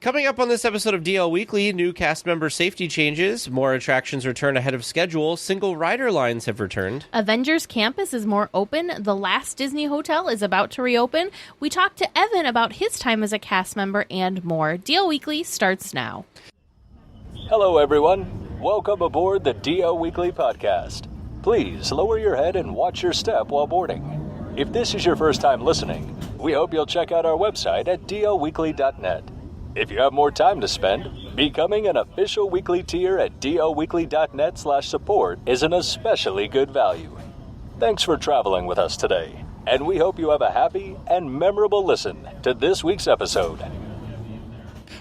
Coming up on this episode of DL Weekly, new cast member safety changes, more attractions return ahead of schedule, single rider lines have returned. Avengers Campus is more open, the last Disney hotel is about to reopen. We talked to Evan about his time as a cast member and more. DL Weekly starts now. Hello everyone, welcome aboard the DL Weekly podcast. Please lower your head and watch your step while boarding. If this is your first time listening, we hope you'll check out our website at dlweekly.net. If you have more time to spend, becoming an official weekly tier at dlweekly.net/support is an especially good value. Thanks for traveling with us today, and we hope you have a happy and memorable listen to this week's episode.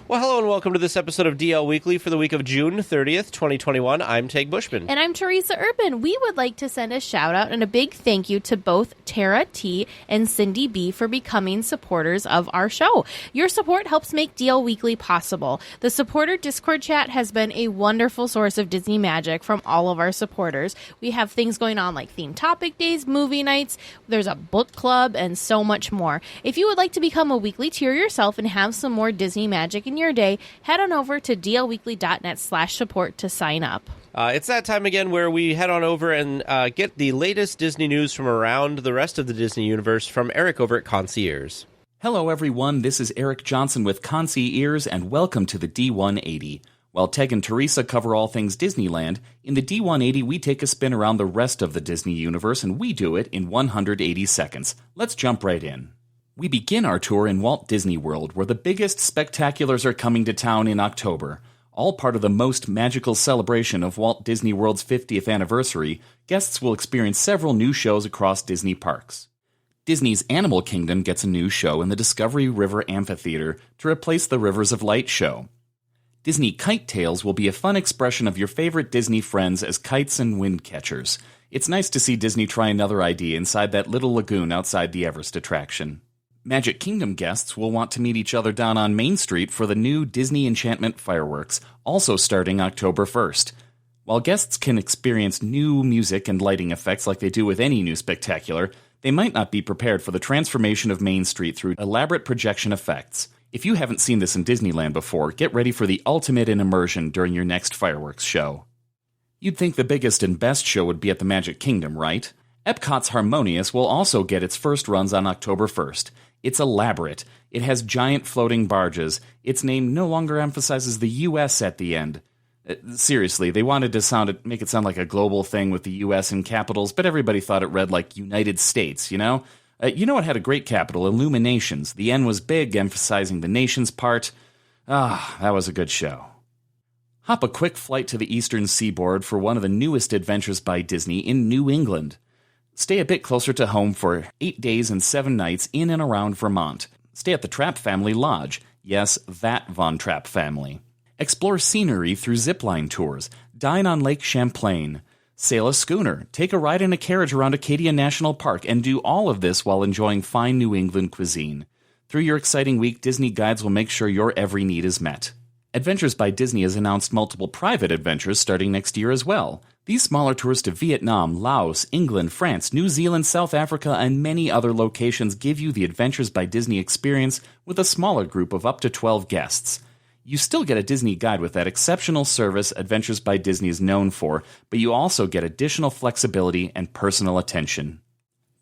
Well, hello and welcome to this episode of DL Weekly for the week of June 30th, 2021. I'm Teg Bushman. And I'm Teresa Urban. We would like to send a shout out and a big thank you to both Tara T. and Cindy B. for becoming supporters of our show. Your support helps make DL Weekly possible. The supporter Discord chat has been a wonderful source of Disney magic from all of our supporters. We have things going on like theme topic days, movie nights, there's a book club, and so much more. If you would like to become a weekly tier yourself and have some more Disney magic in your day, head on over to dlweekly.net/support to sign up. It's that time again where we head on over and get the latest Disney news from around the rest of the Disney universe from Eric over at Concierge. Hello everyone, this is Eric Johnson with Concierge and welcome to the D180. While Teg and Teresa cover all things Disneyland, in the D180 we take a spin around the rest of the Disney universe and we do it in 180 seconds. Let's jump right in. We begin our tour in Walt Disney World, where the biggest spectaculars are coming to town in October. All part of the most magical celebration of Walt Disney World's 50th anniversary, guests will experience several new shows across Disney parks. Disney's Animal Kingdom gets a new show in the Discovery River Amphitheater to replace the Rivers of Light show. Disney Kite Tales will be a fun expression of your favorite Disney friends as kites and wind catchers. It's nice to see Disney try another idea inside that little lagoon outside the Everest attraction. Magic Kingdom guests will want to meet each other down on Main Street for the new Disney Enchantment fireworks, also starting October 1st. While guests can experience new music and lighting effects like they do with any new spectacular, they might not be prepared for the transformation of Main Street through elaborate projection effects. If you haven't seen this in Disneyland before, get ready for the ultimate in immersion during your next fireworks show. You'd think the biggest and best show would be at the Magic Kingdom, right? Epcot's Harmonious will also get its first runs on October 1st. It's elaborate. It has giant floating barges. Its name no longer emphasizes the U.S. at the end. Seriously, they wanted to make it sound like a global thing with the U.S. in capitals, but everybody thought it read like United States, you know? You know what had a great capital? Illuminations. The N was big, emphasizing the nation's part. That was a good show. Hop a quick flight to the eastern seaboard for one of the newest adventures by Disney in New England. Stay a bit closer to home for 8 days and 7 nights in and around Vermont. Stay at the Trapp Family Lodge. Yes, that Von Trapp family. Explore scenery through zipline tours. Dine on Lake Champlain. Sail a schooner. Take a ride in a carriage around Acadia National Park. And do all of this while enjoying fine New England cuisine. Through your exciting week, Disney Guides will make sure your every need is met. Adventures by Disney has announced multiple private adventures starting next year as well. These smaller tours to Vietnam, Laos, England, France, New Zealand, South Africa, and many other locations give you the Adventures by Disney experience with a smaller group of up to 12 guests. You still get a Disney guide with that exceptional service Adventures by Disney is known for, but you also get additional flexibility and personal attention.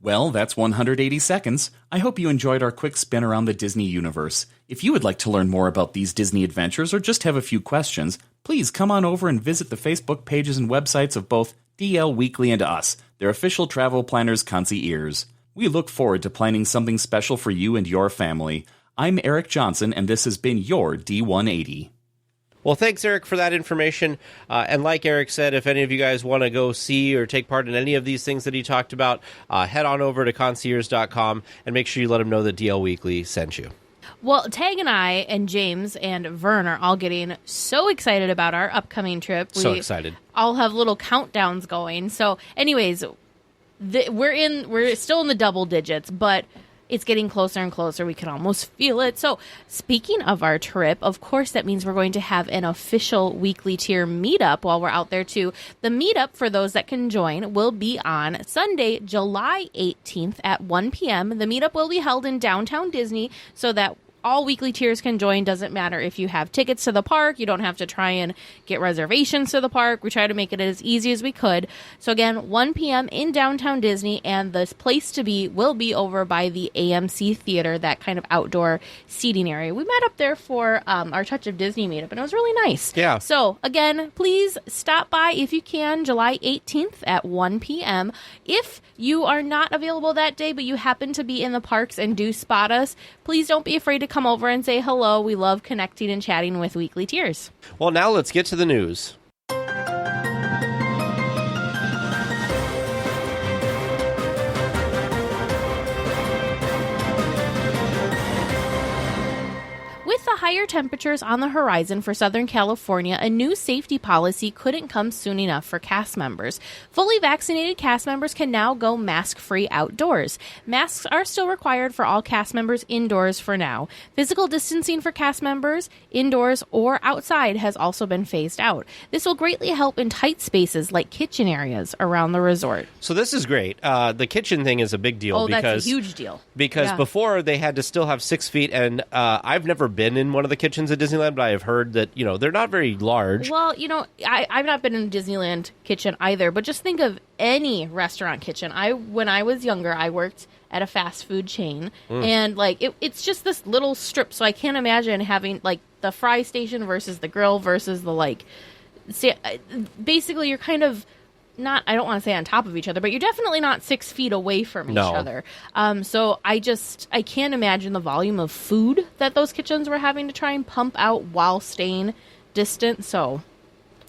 Well, that's 180 seconds. I hope you enjoyed our quick spin around the Disney universe. If you would like to learn more about these Disney adventures or just have a few questions, please come on over and visit the Facebook pages and websites of both DL Weekly and us, their official travel planners concierge. We look forward to planning something special for you and your family. I'm Eric Johnson, and this has been your D180. Well, thanks, Eric, for that information. And like Eric said, if any of you guys want to go see or take part in any of these things that he talked about, head on over to concierge.com and make sure you let him know that DL Weekly sent you. Well, Tag and I and James and Vern are all getting so excited about our upcoming trip. So excited. All have little countdowns going. So anyways, we're still in the double digits, but it's getting closer and closer. We can almost feel it. So speaking of our trip, of course, that means we're going to have an official weekly tier meetup while we're out there too. The meetup, for those that can join, will be on Sunday, July 18th at 1 p.m. The meetup will be held in downtown Disney so that all weekly tiers can join. Doesn't matter if you have tickets to the park. You don't have to try and get reservations to the park. We try to make it as easy as we could. So again, 1 p.m. in downtown Disney, and the place to be will be over by the AMC Theater, that kind of outdoor seating area. We met up there for our Touch of Disney meetup, and it was really nice. Yeah. So again, please stop by if you can, July 18th at 1 p.m. If you are not available that day, but you happen to be in the parks and do spot us, please don't be afraid to come over and say hello. We love connecting and chatting with weekly tiers. Well, now let's get to the news. With the higher temperatures on the horizon for Southern California, a new safety policy couldn't come soon enough for cast members. Fully vaccinated cast members can now go mask-free outdoors. Masks are still required for all cast members indoors for now. Physical distancing for cast members indoors or outside has also been phased out. This will greatly help in tight spaces like kitchen areas around the resort. So this is great. The kitchen thing is a big deal. That's a huge deal. Because before they had to still have 6 feet, and I've never been in one of the kitchens at Disneyland, but I have heard that, they're not very large. Well, I've not been in a Disneyland kitchen either, but just think of any restaurant kitchen. When I was younger, I worked at a fast food chain, and it's just this little strip, so I can't imagine having the fry station versus the grill versus the basically you're kind of not, I don't want to say on top of each other, but you're definitely not 6 feet away from each other. So I can't imagine the volume of food that those kitchens were having to try and pump out while staying distant. So,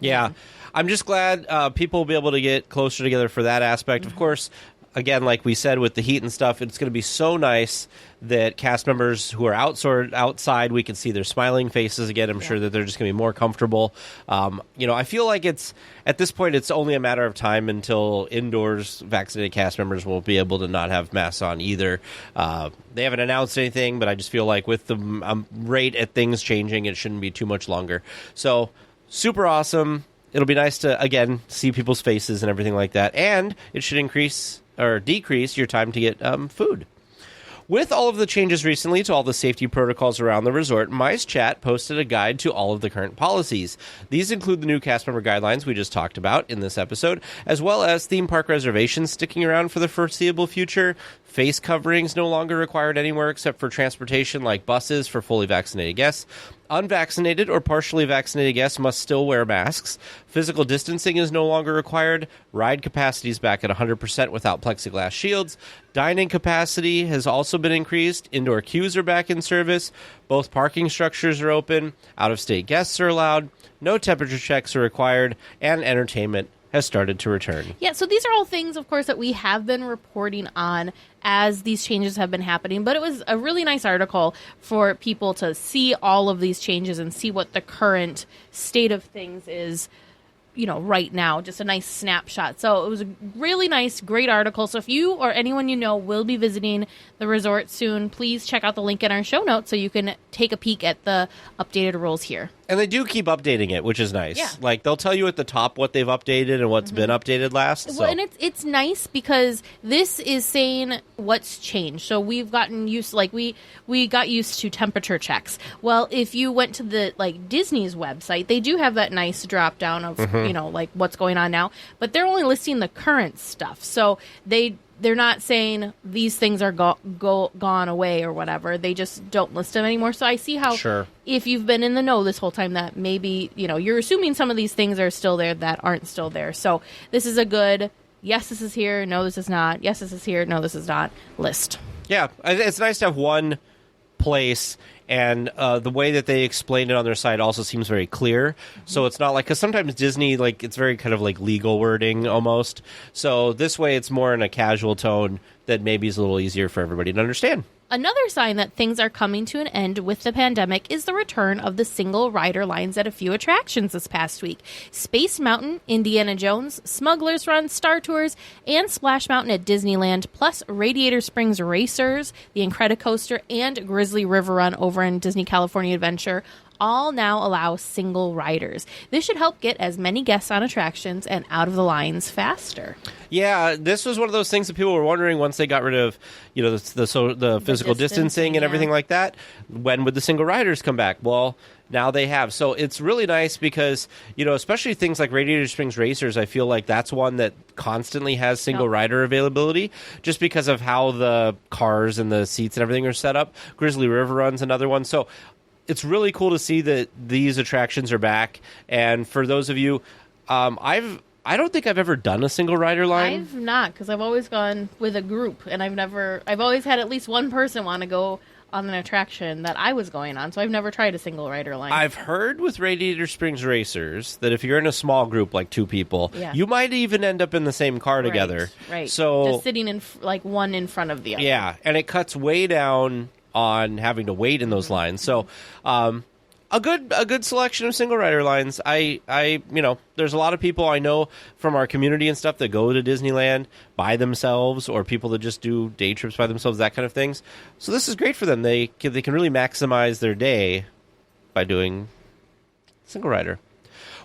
yeah. I'm just glad people will be able to get closer together for that aspect. Of course, again, like we said, with the heat and stuff, it's going to be so nice that cast members who are outside, we can see their smiling faces again. I'm sure that they're just going to be more comfortable. I feel like at this point, it's only a matter of time until indoors vaccinated cast members will be able to not have masks on either. They haven't announced anything, but I just feel like with the rate at things changing, it shouldn't be too much longer. So super awesome. It'll be nice to, again, see people's faces and everything like that. And it should increase or decrease your time to get food. With all of the changes recently to all the safety protocols around the resort, Mice Chat posted a guide to all of the current policies. These include the new cast member guidelines we just talked about in this episode, as well as theme park reservations sticking around for the foreseeable future, face coverings no longer required anywhere except for transportation like buses for fully vaccinated guests, unvaccinated or partially vaccinated guests must still wear masks, physical distancing is no longer required, ride capacity is back at 100% without plexiglass shields, dining capacity has also been increased, indoor queues are back in service, both parking structures are open, out-of-state guests are allowed, no temperature checks are required, and entertainment has started to return. Yeah, so these are all things, of course, that we have been reporting on as these changes have been happening. But it was a really nice article for people to see all of these changes and see what the current state of things is, right now. Just a nice snapshot. So it was a really nice, great article. So if you or anyone you know will be visiting the resort soon, please check out the link in our show notes so you can take a peek at the updated rules here. And they do keep updating it, which is nice. Yeah. They'll tell you at the top what they've updated and what's been updated last. Well, and it's nice because this is saying what's changed. So we've gotten used, we got used to temperature checks. Well, if you went to the Disney's website, they do have that nice drop down of what's going on now, but they're only listing the current stuff. So they're not saying these things are gone away or whatever. They just don't list them anymore. So I see how if you've been in the know this whole time that maybe, you're assuming some of these things are still there that aren't still there. So this is a good, yes, this is here. No, this is not. Yes, this is here. No, this is not list. Yeah. It's nice to have one place, and the way that they explained it on their site also seems very clear. So it's not because sometimes Disney, it's very kind of legal wording almost. So this way it's more in a casual tone that maybe is a little easier for everybody to understand. Another sign that things are coming to an end with the pandemic is the return of the single rider lines at a few attractions this past week. Space Mountain, Indiana Jones, Smuggler's Run, Star Tours, and Splash Mountain at Disneyland, plus Radiator Springs Racers, the Incredicoaster, and Grizzly River Run over in Disney California Adventure all now allow single riders. This should help get as many guests on attractions and out of the lines faster. Yeah, this was one of those things that people were wondering once they got rid of, the physical distancing and everything like that. When would the single riders come back? Well, now they have. So it's really nice because, especially things like Radiator Springs Racers, I feel like that's one that constantly has single rider availability just because of how the cars and the seats and everything are set up. Grizzly River Run's another one. So it's really cool to see that these attractions are back. And for those of you, I don't think I've ever done a single rider line. I've not, because I've always gone with a group, and I've always had at least one person want to go on an attraction that I was going on, so I've never tried a single rider line. I've heard with Radiator Springs Racers that if you're in a small group, like 2 people, you might even end up in the same car together. Right. So just sitting in one in front of the other. Yeah, and it cuts way down on having to wait in those lines. So, a good selection of single rider lines. There's a lot of people I know from our community and stuff that go to Disneyland by themselves, or people that just do day trips by themselves, that kind of things. So this is great for them. They can really maximize their day by doing single rider.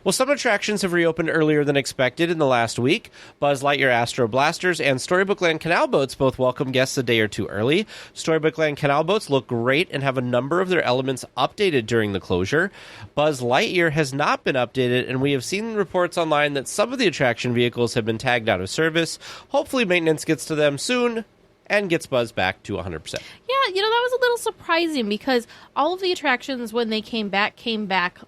Well, some attractions have reopened earlier than expected in the last week. Buzz Lightyear Astro Blasters and Storybookland Canal Boats both welcome guests a day or two early. Storybookland Canal Boats look great and have a number of their elements updated during the closure. Buzz Lightyear has not been updated, and we have seen reports online that some of the attraction vehicles have been tagged out of service. Hopefully maintenance gets to them soon and gets Buzz back to 100%. Yeah, that was a little surprising because all of the attractions, when they came back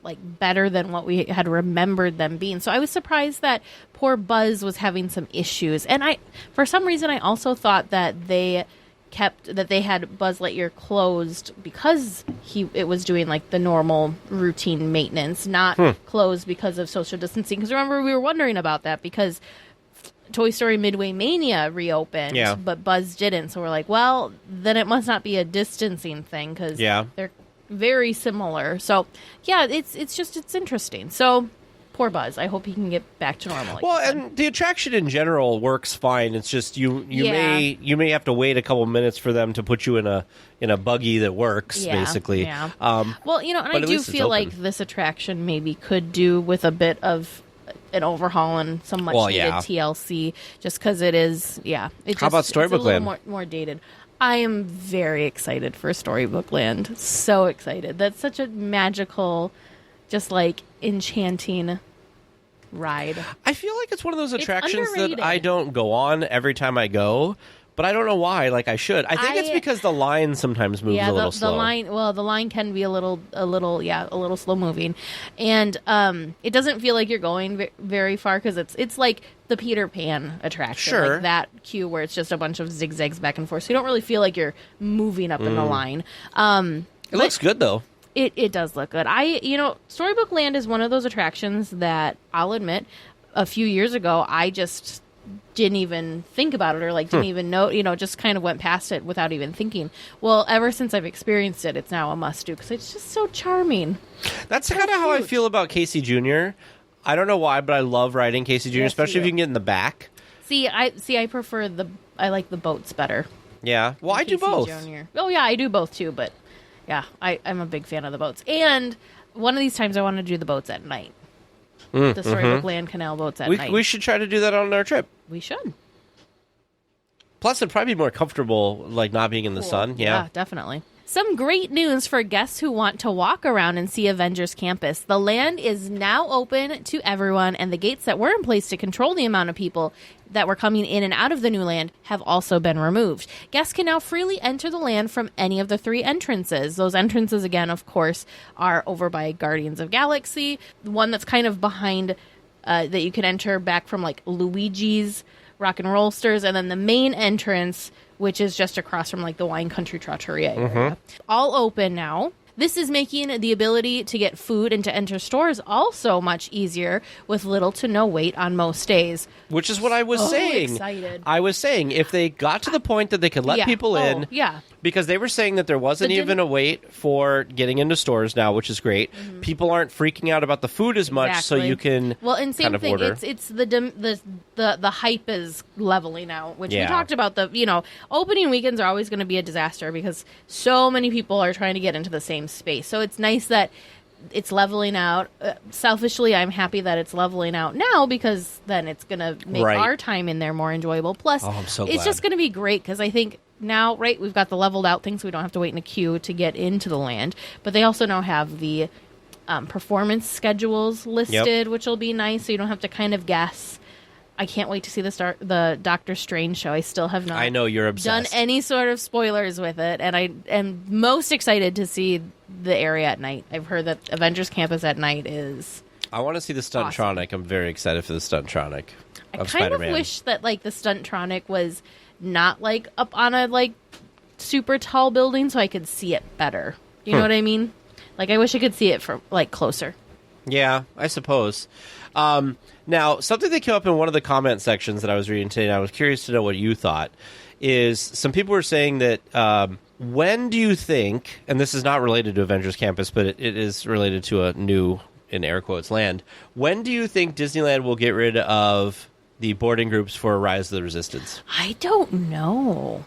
like better than what we had remembered them being. So I was surprised that poor Buzz was having some issues. And for some reason, I also thought that they had Buzz Lightyear closed because it was doing like the normal routine maintenance, not closed because of social distancing. Because remember, we were wondering about that because Toy Story Midway Mania reopened, but Buzz didn't. So we're like, well, then it must not be a distancing thing because they're very similar. So, yeah, it's interesting. So, poor Buzz. I hope he can get back to normal. Well, and the attraction in general works fine. It's just you may have to wait a couple minutes for them to put you in a buggy that works, basically. Yeah. And I do feel like this attraction maybe could do with a bit of an overhaul and some much needed TLC, just because it is, How about Storybook Land? Land? A little more dated. I am very excited for Storybook Land. So excited. That's such a magical, just like enchanting ride. I feel like it's one of those attractions that I don't go on every time I go. But I don't know why. Like I should. I think it's because the line sometimes moves a little slow. The line can be a little slow moving, and it doesn't feel like you're going very far because it's like the Peter Pan attraction, like that queue where it's just a bunch of zigzags back and forth. So you don't really feel like you're moving up in the line. It looks good though. It does look good. Storybook Land is one of those attractions that I'll admit, a few years ago, I just didn't even think about it or didn't even know, just kind of went past it without even thinking. Well, ever since I've experienced it, it's now a must do because it's just so charming. That's kind of how I feel about Casey Jr. I don't know why, but I love riding Casey Jr., especially if you can get in the back. I prefer I like the boats better. Yeah. Well, I do both. Jr. Oh yeah, I do both too, but yeah, I'm a big fan of the boats. And one of these times I want to do the boats at night. The Storybook Land Canal boats at night. We should try to do that on our trip. We should. Plus, it'd probably be more comfortable, not being in the sun. Yeah, definitely. Some great news for guests who want to walk around and see Avengers Campus. The land is now open to everyone, and the gates that were in place to control the amount of people that were coming in and out of the new land have also been removed. Guests can now freely enter the land from any of the 3 entrances. Those entrances, again, of course, are over by Guardians of Galaxy. The one that's kind of behind that you can enter back from Luigi's Rock and Rollsters, and then the main entrance, which is just across from the Wine Country Trattoria area. All open now. This is making the ability to get food and to enter stores also much easier with little to no wait on most days. Which is what I was saying. Excited. I was saying if they got to the point that they could let people in. Because they were saying that there wasn't even a wait for getting into stores now, which is great. People aren't freaking out about the food as much, so you can and same kind of thing. order. It's the hype is leveling out, which we talked about. Opening weekends are always going to be a disaster because so many people are trying to get into the same space. So it's nice that it's leveling out. Selfishly, I'm happy that it's leveling out now because then it's going to make our time in there more enjoyable. Plus, I'm so it's glad. just going to be great because I think now, we've got the leveled out thing, so we don't have to wait in a queue to get into the land. But they also now have the performance schedules listed, which will be nice, so you don't have to kind of guess. I can't wait to see the Doctor Strange show. I still have not I know you're obsessed. done any sort of spoilers with it, and I am most excited to see the area at night. I've heard that Avengers Campus at night is I want to see the Stuntronic. Awesome. I'm very excited for the Stuntronic I of kind Spider-Man. of wish that like the Stuntronic was not like up on a like super tall building so I could see it better. You know what I mean? Like I wish I could see it from like closer. Yeah, I suppose. Now, something that came up in one of the comment sections that I was reading today, and I was curious to know what you thought, is some people were saying that when do you think, and this is not related to Avengers Campus, but it is related to a new, in air quotes, land, when do you think Disneyland will get rid of the boarding groups for Rise of the Resistance? I don't know.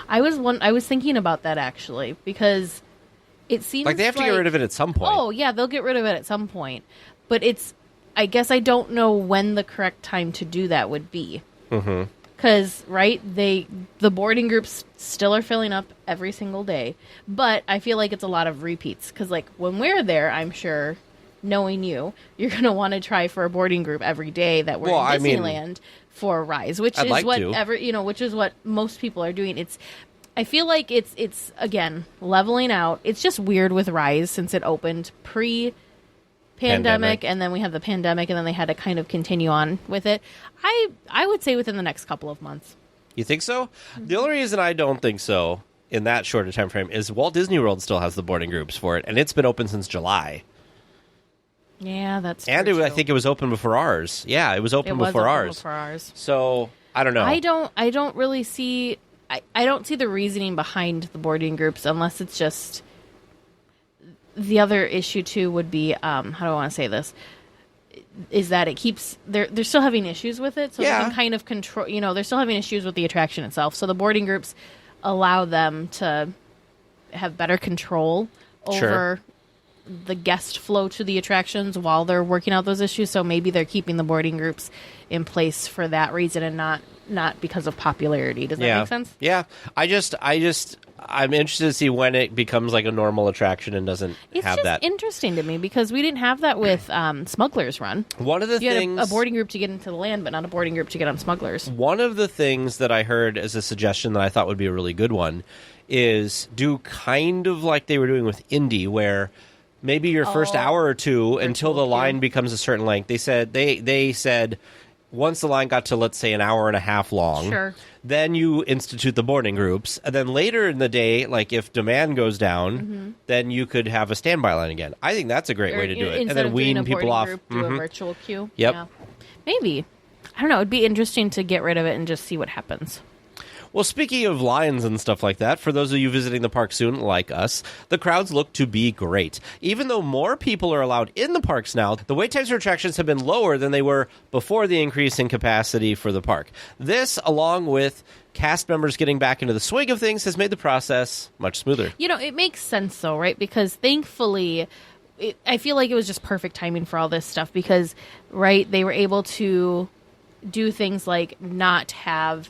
I was thinking about that actually because it seems Like they have to get rid of it at some point. Oh yeah, they'll get rid of it at some point. But I guess I don't know when the correct time to do that would be. Mm-hmm. Because the boarding groups still are filling up every single day, but I feel like it's a lot of repeats. Because like when we're there, I'm sure, knowing you're gonna want to try for a boarding group every day that we're in Disneyland for Rise, which is which is what most people are doing. I feel like it's again leveling out. It's just weird with Rise since it opened pre-pandemic, and then we have the pandemic, and then they had to kind of continue on with it. I would say within the next couple of months. You think so? The only reason I don't think so in that short a time frame is Walt Disney World still has the boarding groups for it, and it's been open since July. Yeah, that's and true. I think it was open before ours. Yeah, it was open before ours. So I don't know. I don't really see. I don't see the reasoning behind the boarding groups unless it's just. The other issue too would be how do I want to say this? Is that it keeps they're still having issues with it, so they can kind of control. They're still having issues with the attraction itself. So the boarding groups allow them to have better control over the guest flow to the attractions while they're working out those issues. So maybe they're keeping the boarding groups in place for that reason and not because of popularity. Does that make sense? Yeah. I'm interested to see when it becomes like a normal attraction and doesn't have that. It's just interesting to me because we didn't have that with Smuggler's Run. One of the things, had a boarding group to get into the land, but not a boarding group to get on Smuggler's. One of the things that I heard as a suggestion that I thought would be a really good one is do kind of like they were doing with Indy, where maybe your first hour or two until the line becomes a certain length. They said once the line got to, let's say, an hour and a half long, then you institute the boarding groups. And then later in the day, like if demand goes down, then you could have a standby line again. I think that's a great way to do it. And then wean people off. Group, do a virtual queue. Yep. Yeah. Maybe. I don't know. It'd be interesting to get rid of it and just see what happens. Well, speaking of lines and stuff like that, for those of you visiting the park soon, like us, the crowds look to be great. Even though more people are allowed in the parks now, the wait times for attractions have been lower than they were before the increase in capacity for the park. This, along with cast members getting back into the swing of things, has made the process much smoother. It makes sense, though, right? Because thankfully, I feel like it was just perfect timing for all this stuff because, they were able to do things like not have...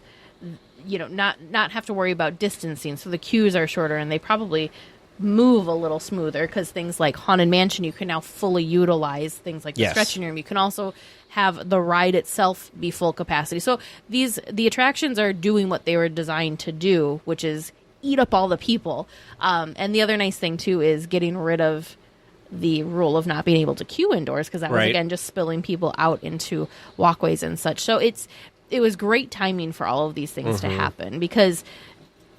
not have to worry about distancing, so the queues are shorter and they probably move a little smoother because things like Haunted Mansion, you can now fully utilize things like the stretching room. You can also have the ride itself be full capacity. So the attractions are doing what they were designed to do, which is eat up all the people. And the other nice thing too is getting rid of the rule of not being able to queue indoors because that was again just spilling people out into walkways and such. So it was great timing for all of these things to happen because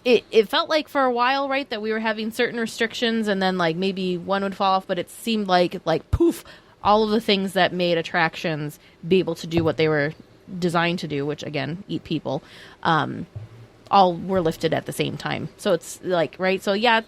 it felt like for a while, that we were having certain restrictions and then like maybe one would fall off, but it seemed like poof, all of the things that made attractions be able to do what they were designed to do, which again, eat people, all were lifted at the same time. So it's so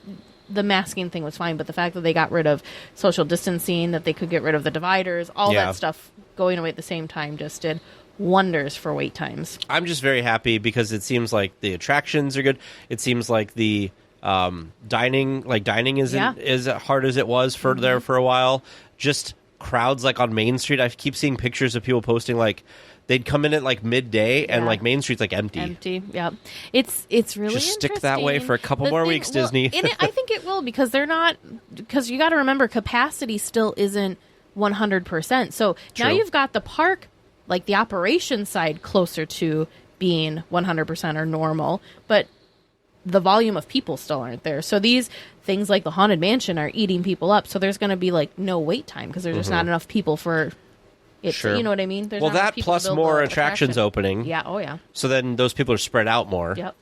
the masking thing was fine, but the fact that they got rid of social distancing, that they could get rid of the dividers, all that stuff going away at the same time just did wonders for wait times. I'm just very happy because it seems like the attractions are good. It seems like the Dining isn't as hard as it was for there for a while. Just crowds like on Main Street. I keep seeing pictures of people posting like they'd come in at like midday and like Main Street's like empty. Yeah. It's really just stick that way for a couple more weeks, Disney. I think it will because you got to remember capacity still isn't 100%. So now you've got the park, like the operation side, closer to being 100% or normal, but the volume of people still aren't there. So these things like the Haunted Mansion are eating people up. So there's going to be like no wait time because there's just not enough people for it. Sure. You know what I mean? There's well, not enough that people plus to build more the attractions attraction. opening. Yeah. Oh, yeah. So then those people are spread out more. Yep.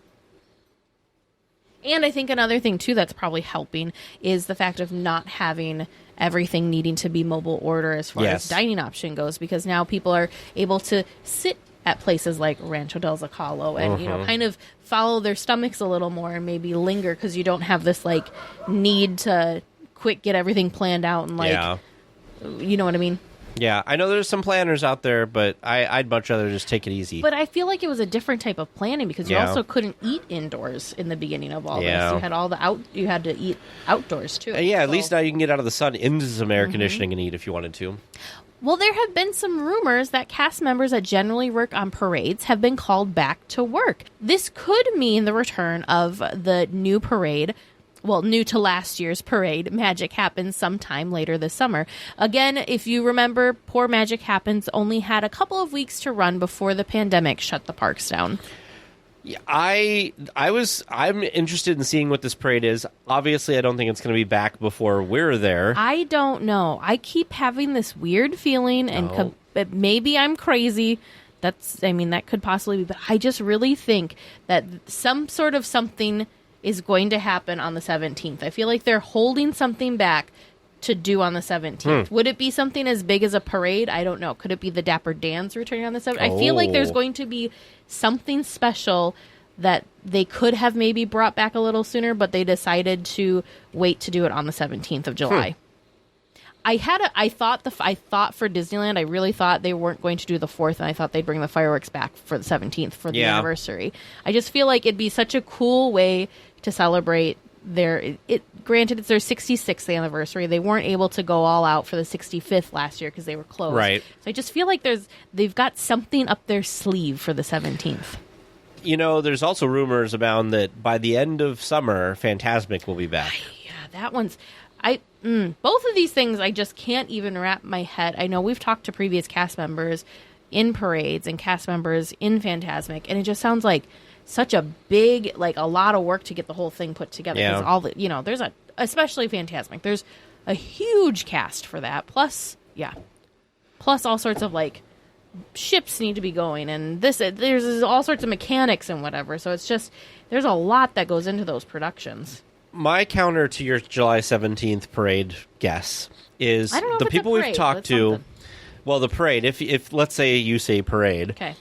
And I think another thing, too, that's probably helping is the fact of not having everything needing to be mobile order as far as dining option goes, because now people are able to sit at places like Rancho del Zocalo and, you know, kind of follow their stomachs a little more and maybe linger because you don't have this, like, need to quick get everything planned out and, like, you know what I mean? Yeah, I know there's some planners out there, but I'd much rather just take it easy. But I feel like it was a different type of planning because you also couldn't eat indoors in the beginning of all this. You had you had to eat outdoors too. At least now you can get out of the sun into some air conditioning and eat if you wanted to. Well, there have been some rumors that cast members that generally work on parades have been called back to work. This could mean the return of the new parade. Well, new to last year's parade, Magic Happens sometime later this summer. Again, if you remember, Poor Magic Happens only had a couple of weeks to run before the pandemic shut the parks down. Yeah, I'm interested in seeing what this parade is. Obviously, I don't think it's going to be back before we're there. I don't know. I keep having this weird feeling, and maybe I'm crazy. That could possibly be, but I just really think that some sort of something is going to happen on the 17th. I feel like they're holding something back to do on the 17th. Would it be something as big as a parade? I don't know. Could it be the Dapper Dans returning on the 17th? I feel like there's going to be something special that they could have maybe brought back a little sooner, but they decided to wait to do it on the 17th of July. I thought for Disneyland, I really thought they weren't going to do the 4th, and I thought they'd bring the fireworks back for the 17th for the anniversary. I just feel like it'd be such a cool way to celebrate granted, it's their 66th anniversary. They weren't able to go all out for the 65th last year because they were closed. Right. So I just feel like they've got something up their sleeve for the 17th. You know, there's also rumors abound that by the end of summer, Fantasmic will be back. Yeah, that one's... both of these things I just can't even wrap my head. I know we've talked to previous cast members in parades and cast members in Fantasmic, and it just sounds like such a big, like a lot of work to get the whole thing put together. Yeah. There's especially Fantasmic, there's a huge cast for that. Plus all sorts of like ships need to be going, and there's all sorts of mechanics and whatever. So it's just, there's a lot that goes into those productions. My counter to your July 17th parade guess is the people we've talked to. Well, the parade, if let's say you say parade. Okay.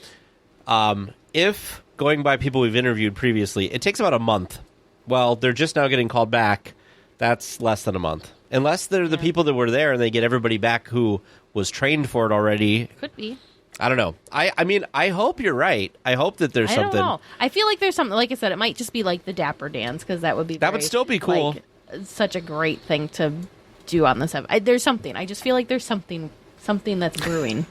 If going by people we've interviewed previously, it takes about a month. Well, they're just now getting called back. That's less than a month. Unless they're the people that were there and they get everybody back who was trained for it already. Could be. I don't know. I mean, I hope you're right. I hope that there's something. I don't know. I feel like there's something. Like I said, it might just be like the Dapper Dans because that would be would still be cool. Like, such a great thing to do on the 7th. There's something. I just feel like there's something that's brewing.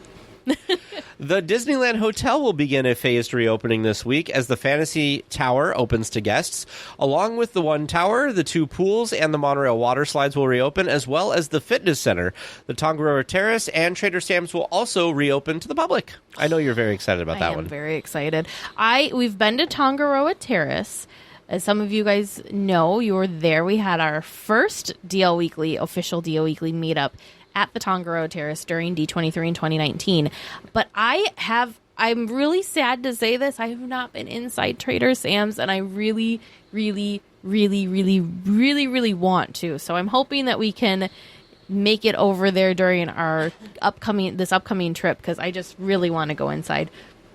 The Disneyland Hotel will begin a phased reopening this week as the Fantasy Tower opens to guests. Along with the One Tower, the 2 pools and the monorail water slides will reopen, as well as the Fitness Center. The Tongaroa Terrace and Trader Sam's will also reopen to the public. I know you're very excited about that one. I am very excited. We've been to Tongaroa Terrace. As some of you guys know, you were there. We had our first official DL Weekly meetup at the Tongaroa Terrace during D23 in 2019. But I'm really sad to say this, I have not been inside Trader Sam's, and I really, really, really, really, really, really want to. So I'm hoping that we can make it over there during our upcoming trip, because I just really want to go inside.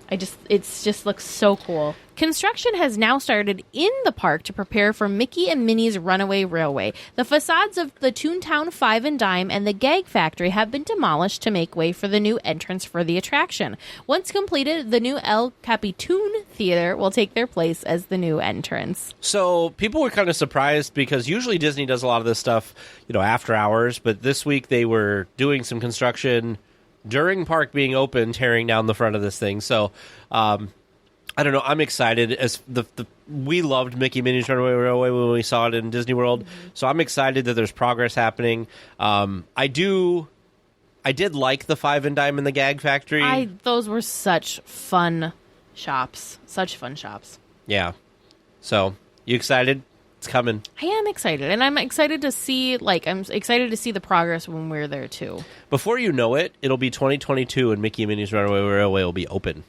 It just looks so cool. Construction has now started in the park to prepare for Mickey and Minnie's Runaway Railway. The facades of the Toontown Five and Dime and the Gag Factory have been demolished to make way for the new entrance for the attraction. Once completed, the new El Capitan Theater will take their place as the new entrance. So people were kind of surprised because usually Disney does a lot of this stuff, after hours, but this week they were doing some construction during park being open, tearing down the front of this thing. So, I don't know. I'm excited. As we loved Mickey Minnie's Runaway Railway when we saw it in Disney World. Mm-hmm. So I'm excited that there's progress happening. I did like the Five and Dime and the Gag Factory. Those were such fun shops. Yeah. So you excited? It's coming. I am excited, and I'm excited to see the progress when we're there too. Before you know it, it'll be 2022, and Mickey and Minnie's Runaway Railway will be open.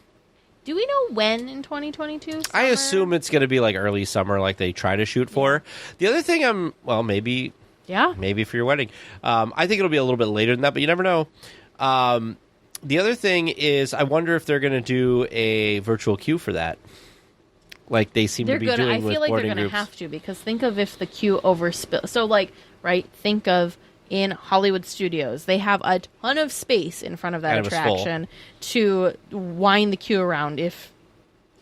Do we know when in 2022? I assume it's going to be like early summer, like they try to shoot for. The other thing, maybe for your wedding. I think it'll be a little bit later than that, but you never know. The other thing is, I wonder if they're going to do a virtual queue for that. Like they seem to be doing with boarding groups. I feel like they're going to have to, because think of if the queue overspills. So think of in Hollywood Studios, they have a ton of space in front of that attraction to wind the queue around if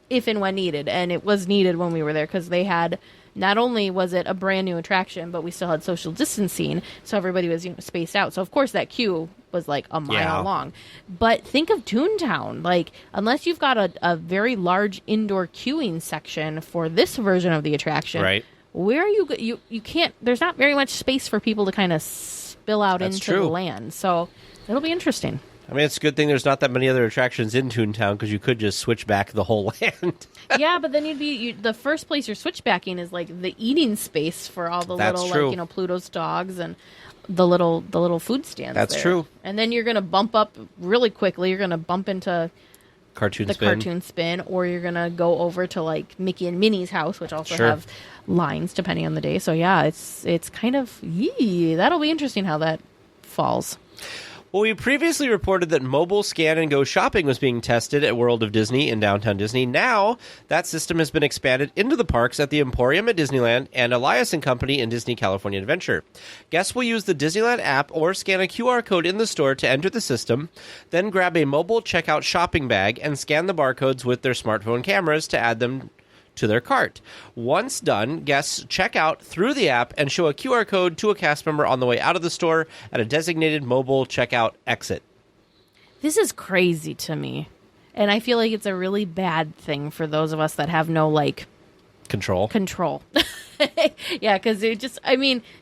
and when needed. And it was needed when we were there because they had, not only was it a brand new attraction, but we still had social distancing, so everybody was spaced out. So of course that queue was like a mile long. But think of Toontown. Unless you've got a very large indoor queuing section for this version of the attraction, right? Where are you can't. There's not very much space for people to kind of spill out into the land. So it'll be interesting. I mean, it's a good thing there's not that many other attractions in Toontown because you could just switch back the whole land. Yeah, but then the first place you're switchbacking is like the eating space for all the little Pluto's dogs and the little food stands. That's there. true. And then you're going to bump up really quickly. You're going to bump into Cartoon Spin, or you're going to go over to like Mickey and Minnie's house, which also have lines depending on the day. So yeah, it's kind of that'll be interesting how that falls. Well, we previously reported that mobile scan and go shopping was being tested at World of Disney in downtown Disney. Now, that system has been expanded into the parks at the Emporium at Disneyland and Elias & Company in Disney California Adventure. Guests will use the Disneyland app or scan a QR code in the store to enter the system, then grab a mobile checkout shopping bag and scan the barcodes with their smartphone cameras to add them to their cart. Once done, guests check out through the app and show a QR code to a cast member on the way out of the store at a designated mobile checkout exit. This is crazy to me. And I feel like it's a really bad thing for those of us that have no, Control. Yeah, because it just,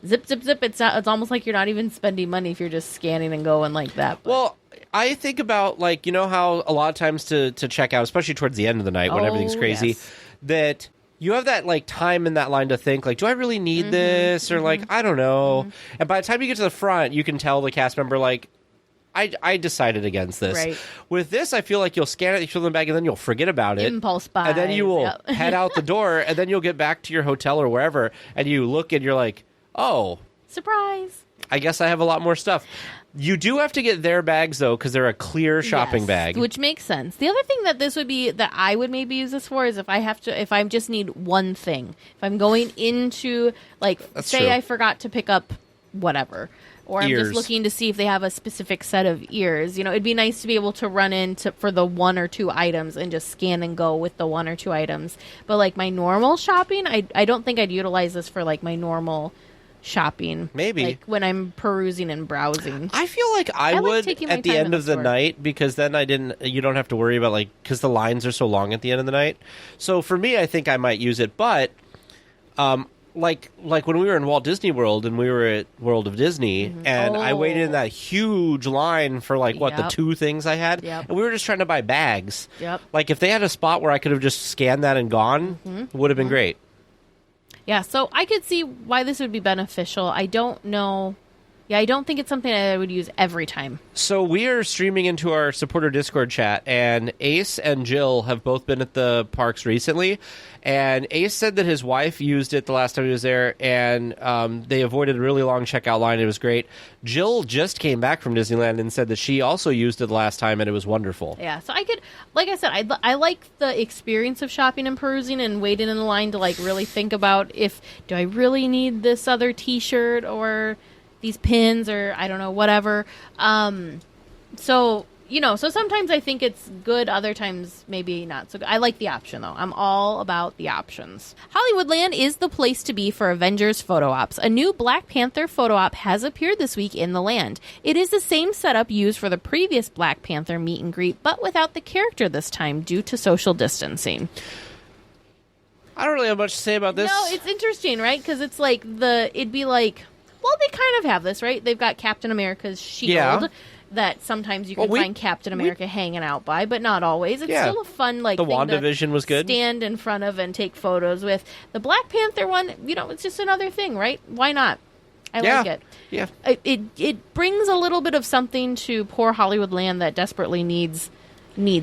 zip, zip, zip. It's almost like you're not even spending money if you're just scanning and going like that. But. Well, I think about, how a lot of times to check out, especially towards the end of the night when everything's crazy, yes. that you have that, time in that line to think, do I really need this? Or, I don't know. And by the time you get to the front, you can tell the cast member, I decided against this. Right. With this, I feel like you'll scan it, you throw them back, and then you'll forget about it. Impulse buy. And then you will head out the door, and then you'll get back to your hotel or wherever, and you look and you're like, oh. Surprise. I guess I have a lot more stuff. You do have to get their bags, though, because they're a clear shopping bag. Which makes sense. The other thing that I would maybe use this for is if I just need one thing. If I'm going into, That's say true. I forgot to pick up whatever. Or I'm just looking to see if they have a specific set of ears. It'd be nice to be able to run in for the one or two items and just scan and go with the one or two items. But, my normal shopping, I don't think I'd utilize this for, my normal shopping. Maybe. When I'm perusing and browsing. I feel like I would at the end of the night, because then you don't have to worry about, because the lines are so long at the end of the night. So for me, I think I might use it. But, like when we were in Walt Disney World and we were at World of Disney, and I waited in that huge line for, the two things I had? Yep. And we were just trying to buy bags. Yep. If they had a spot where I could have just scanned that and gone, it would have been great. Yeah, so I could see why this would be beneficial. I don't know Yeah, I don't think it's something I would use every time. So we are streaming into our supporter Discord chat, and Ace and Jill have both been at the parks recently. And Ace said that his wife used it the last time he was there, and they avoided a really long checkout line. It was great. Jill just came back from Disneyland and said that she also used it the last time, and it was wonderful. Yeah, so I could, like I said, I like the experience of shopping and perusing and waiting in the line to like really think about do I really need this other T-shirt or these pins or I don't know, whatever. So sometimes I think it's good, other times maybe not so good. I like the option, though. I'm all about the options. Hollywoodland is the place to be for Avengers photo ops. A new Black Panther photo op has appeared this week in the land. It is the same setup used for the previous Black Panther meet and greet, but without the character this time due to social distancing. I don't really have much to say about this. No, it's interesting, right? Because it's like it'd be like, well, they kind of have this, right? They've got Captain America's shield that sometimes you can find Captain America hanging out by, but not always. It's still a fun, like, the thing WandaVision was good. Stand in front of and take photos with. The Black Panther one, it's just another thing, right? Why not? I like it. Yeah. It brings a little bit of something to poor Hollywoodland that desperately needs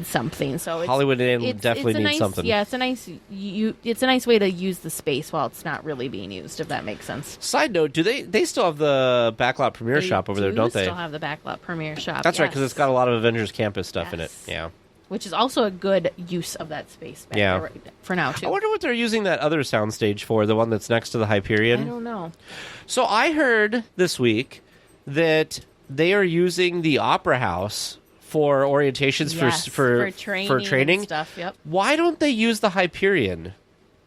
something. So Hollywoodland definitely needs something. Yeah, it's a nice way to use the space while it's not really being used, if that makes sense. Side note, do they still have the Backlot Premiere Shop over there, don't they? They still have the Backlot Premiere Shop. That's right, because it's got a lot of Avengers Campus stuff in it. Yeah. Which is also a good use of that space back there right for now, too. I wonder what they're using that other soundstage for, the one that's next to the Hyperion. I don't know. So I heard this week that they are using the Opera House for orientations for training and stuff. Yep. Why don't they use the Hyperion?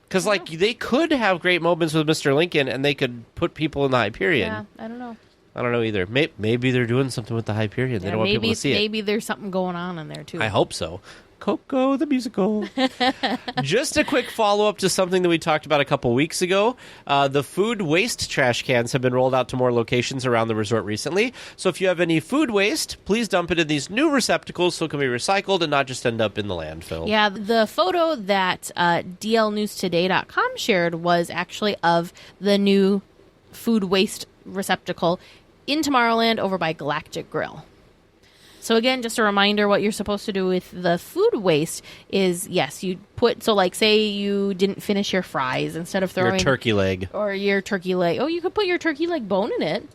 Because they could have great moments with Mr. Lincoln, and they could put people in the Hyperion. Yeah, I don't know. I don't know either. Maybe they're doing something with the Hyperion. They don't want people to see it. Maybe there's something going on in there too. I hope so. Coco the musical. Just a quick follow-up to something that we talked about a couple weeks ago. The food waste trash cans have been rolled out to more locations around the resort recently. So if you have any food waste, please dump it in these new receptacles so it can be recycled and not just end up in the landfill. Yeah, the photo that DLNewsToday.com shared was actually of the new food waste receptacle in Tomorrowland over by Galactic Grill. So again, just a reminder, what you're supposed to do with the food waste is, yes, you put, so like say you didn't finish your fries, instead of throwing... Your turkey leg. Or your turkey leg. Oh, you could put your turkey leg bone in it.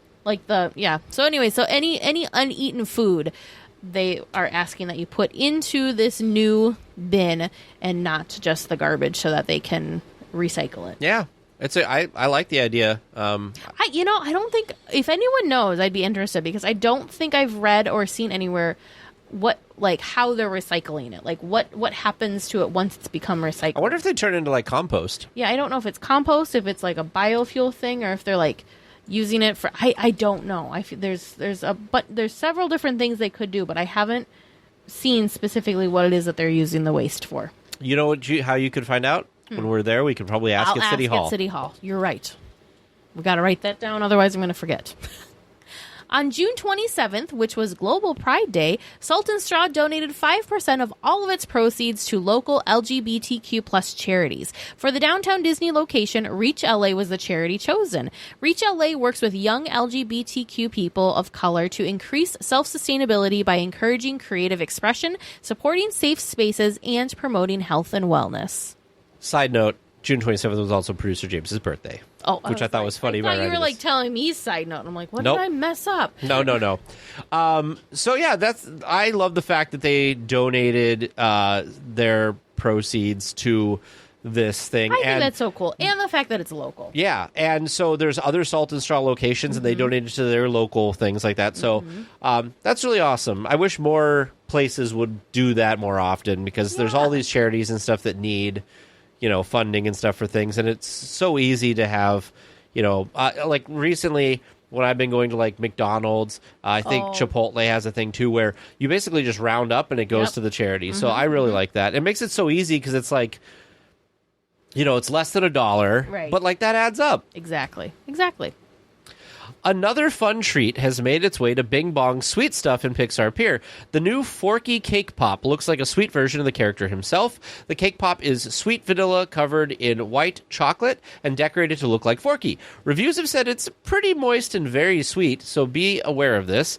So anyway, so any uneaten food, they are asking that you put into this new bin and not just the garbage so that they can recycle it. Yeah. I like the idea. I don't think, if anyone knows, I'd be interested, because I don't think I've read or seen anywhere how they're recycling it. Like what happens to it once it's become recycled. I wonder if they turn it into like compost. Yeah, I don't know if it's compost, if it's like a biofuel thing, or if they're like using it for. I don't know. I feel there's several different things they could do, but I haven't seen specifically what it is that they're using the waste for. You know how you could find out? When we're there, we can probably ask at City Hall. At City Hall. You're right. We got to write that down, otherwise I'm going to forget. On June 27th, which was Global Pride Day, Salt and Straw donated 5% of all of its proceeds to local LGBTQ+ charities. For the downtown Disney location, Reach LA was the charity chosen. Reach LA works with young LGBTQ people of color to increase self-sustainability by encouraging creative expression, supporting safe spaces, and promoting health and wellness. Side note, June 27th was also producer James's birthday, which I thought was funny. I thought you were telling me side note. I'm like, what Nope. did I mess up? No. So yeah, I love the fact that they donated their proceeds to this thing. I think that's so cool. And the fact that it's local. Yeah, and so there's other Salt and Straw locations, and they donated to their local things like that. So that's really awesome. I wish more places would do that more often, because there's all these charities and stuff that need funding and stuff for things, and it's so easy to have, like recently when I've been going to like McDonald's, I think Chipotle has a thing too where you basically just round up and it goes to the charity. So I really like that. It makes it so easy because it's like, it's less than $1, right? But like that adds up. Exactly. Another fun treat has made its way to Bing Bong's Sweet Stuff in Pixar Pier. The new Forky Cake Pop looks like a sweet version of the character himself. The cake pop is sweet vanilla covered in white chocolate and decorated to look like Forky. Reviews have said it's pretty moist and very sweet, so be aware of this.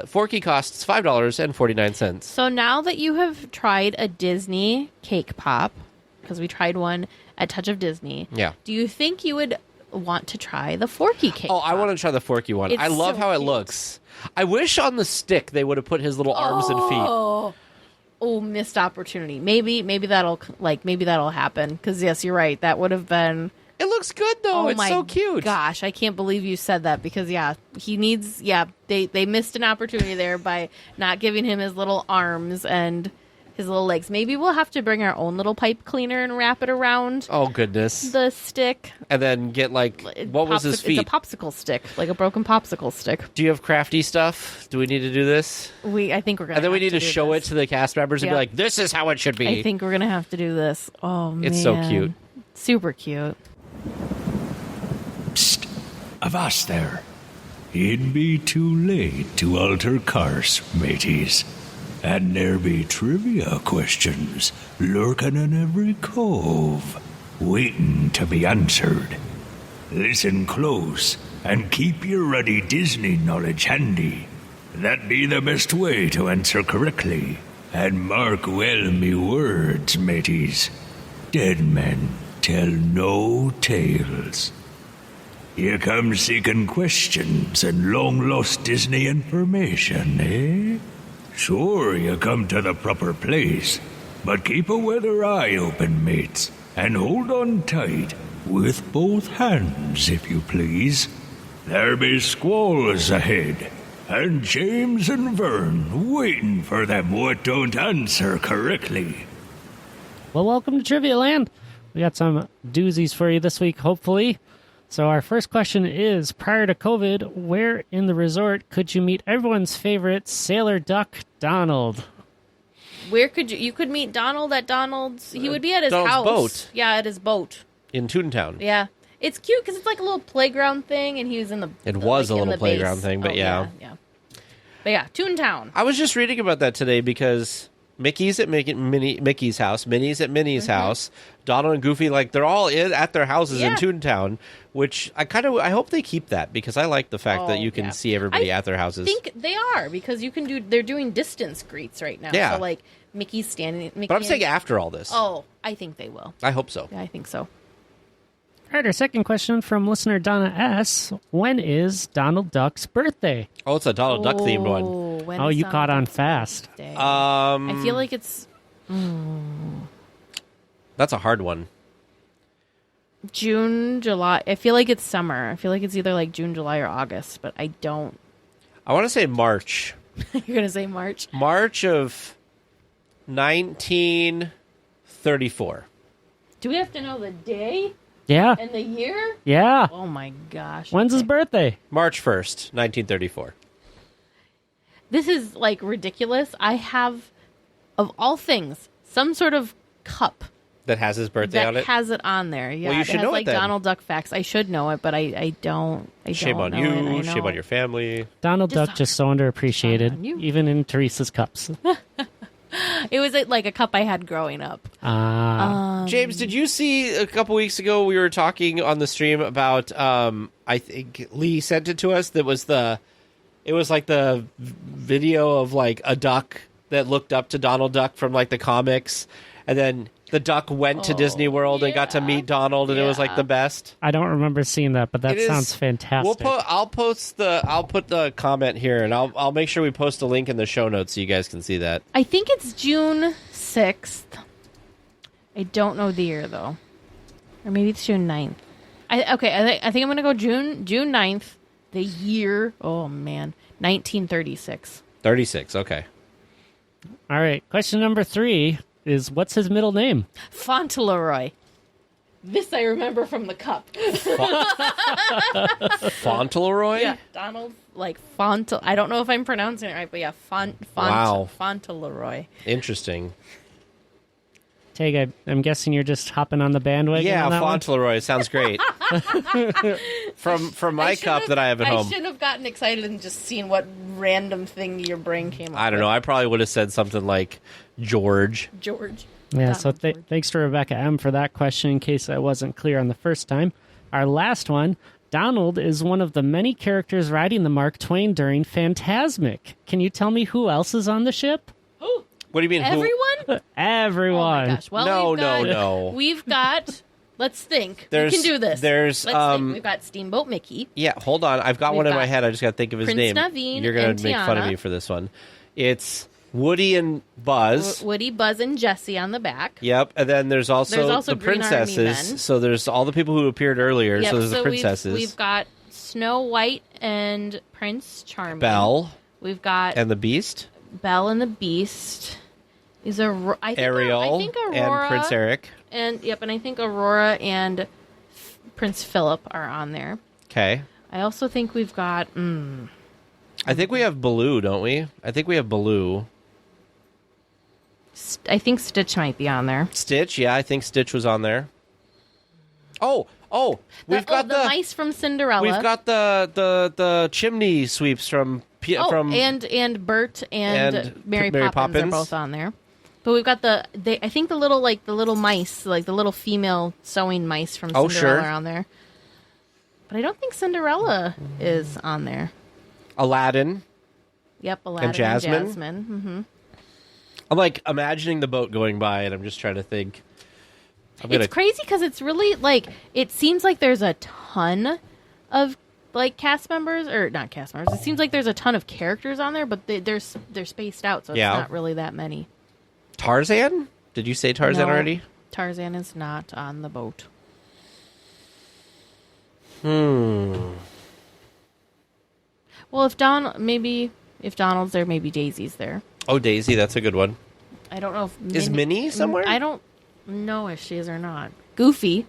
Forky costs $5.49. So now that you have tried a Disney cake pop, because we tried one at Touch of Disney, do you think you would want to try the Forky cake pop? I want to try the Forky one. I love how it looks. I wish on the stick they would have put his little arms and feet. Oh, missed opportunity. Maybe that'll happen. Because yes, you're right. That would have been. It looks good though. It's so cute. Gosh, I can't believe you said that because he needs. They missed an opportunity there by not giving him his little arms and his little legs. Maybe we'll have to bring our own little pipe cleaner and wrap it around. Oh goodness! The stick, and then get what was his feet? It's a popsicle stick, like a broken popsicle stick. Do you have crafty stuff? Do we need to do this? I think we're gonna. And then we need to show it to the cast members and be like, "This is how it should be." I think we're gonna have to do this. Oh man, it's so cute, super cute. Psst, avast there. It'd be too late to alter course, mateys. And there be trivia questions lurking in every cove, waiting to be answered. Listen close and keep your ready Disney knowledge handy. That be the best way to answer correctly. And mark well me words, mateys. Dead men tell no tales. You come seeking questions and long-lost Disney information, eh? Sure, you come to the proper place, but keep a weather eye open, mates, and hold on tight with both hands, if you please. There be squalls ahead, and James and Vern waiting for them what don't answer correctly. Well, welcome to Trivia Land. We got some doozies for you this week, hopefully. So our first question is, prior to COVID, where in the resort could you meet everyone's favorite sailor duck, Donald? Where could you could meet Donald at Donald's? He would be at his Donald's house. boat. Yeah, at his boat. In Toontown. Yeah. It's cute because it's like a little playground thing, and he was in the... It was a little playground base. thing, but yeah. But yeah, Toontown. I was just reading about that today because Mickey's at Mickey's house, Minnie's at Minnie's house, Donald and Goofy, they're all at their houses in Toontown, which I hope they keep that because I like the fact that you can see everybody at their houses. I think they are because they're doing distance greets right now. Yeah. So Mickey's standing. But I'm saying after all this. Oh, I think they will. I hope so. Yeah, I think so. All right, our second question from listener Donna S. When is Donald Duck's birthday? Oh, it's a Donald Duck themed one. Oh, you caught on fast. I feel like it's that's a hard one. June, July. I feel like it's summer. I feel like it's either June, July, or August, but I don't. I want to say March. You're going to say March? March of 1934. Do we have to know the day? Yeah. And the year? Yeah. Oh my gosh. When's his birthday? March 1st, 1934. This is ridiculous. I have, of all things, some sort of cup that has his birthday on it? That has it on there. Yeah. Well, you should know it then. Donald Duck facts. I should know it, but I don't. Shame on you. Shame on your family. Donald Duck just so underappreciated, even in Teresa's cups. It was like a cup I had growing up. James, did you see a couple weeks ago we were talking on the stream about? I think Lee sent it to us. It was the video of a duck that looked up to Donald Duck from the comics, and then the duck went to Disney World and got to meet Donald, and it was the best. I don't remember seeing that, but that sounds fantastic. I'll put the comment here, and I'll make sure we post a link in the show notes so you guys can see that. I think it's June 6th. I don't know the year though, or maybe it's June 9th. I think I'm gonna go June 9th. The year, 1936. 36. Okay. All right. Question number 3 is, what's his middle name? Fauntleroy. This I remember from the cup. Fauntleroy? Yeah, Donald, Font. I don't know if I'm pronouncing it right, but yeah, Wow. Fauntleroy. Interesting. Teg, I'm guessing you're just hopping on the bandwagon. Yeah, on that one? Fauntleroy sounds great. from my cup that I have at home. I shouldn't have gotten excited and just seen what random thing your brain came up I don't know. with. I probably would have said something like George. George. Yeah, so George. thanks to Rebecca M. for that question, in case I wasn't clear on the first time. Our last one, Donald is one of the many characters riding the Mark Twain during Fantasmic. Can you tell me who else is on the ship? What do you mean? Everyone? Everyone. Oh my gosh. Well, No. We've got. Let's think. There's- we can do this. there's, Let's think. We've got Steamboat Mickey. Yeah, hold on. I've got We've one in got my head. I just got to think of his Prince name. Naveen You're gonna and make fun of Tiana. me for this one. It's Woody and Buzz. Woody, Buzz, and Jesse on the back. Yep, and then there's also the Green Army princesses. Men. So there's all the people who appeared earlier. Yep, so there's the so princesses. We've got Snow White and Prince Charming. Belle We've got and the Beast. Belle and the Beast. Is Ariel Ariel I think Aurora and Prince Eric. and I think Aurora and Prince Philip are on there. Okay. I also think we've got. I think we have Baloo, don't we? I think we have Baloo. I think Stitch might be on there. Stitch, yeah, I think Stitch was on there. Oh, we've got the mice from Cinderella. We've got the chimney sweeps from and Bert and Mary Mary Poppins are both on there. But we've got I think the little mice, like the little female sewing mice from Cinderella sure. are on there. But I don't think Cinderella is on there. Aladdin. Yep, Aladdin And Jasmine? Mm-hmm. I'm like imagining the boat going by, and I'm just trying to think. It's crazy because it's really like it seems like there's a ton of like cast members or not cast members. It seems like there's a ton of characters on there, but they're spaced out, so it's not really that many. Tarzan? Did you say Tarzan No, already? Tarzan is not on the boat. Hmm. Well, if Donald's there, maybe Daisy's there. Oh, Daisy, that's a good one. I don't know if Is Minnie somewhere? I don't know if she is or not. Goofy's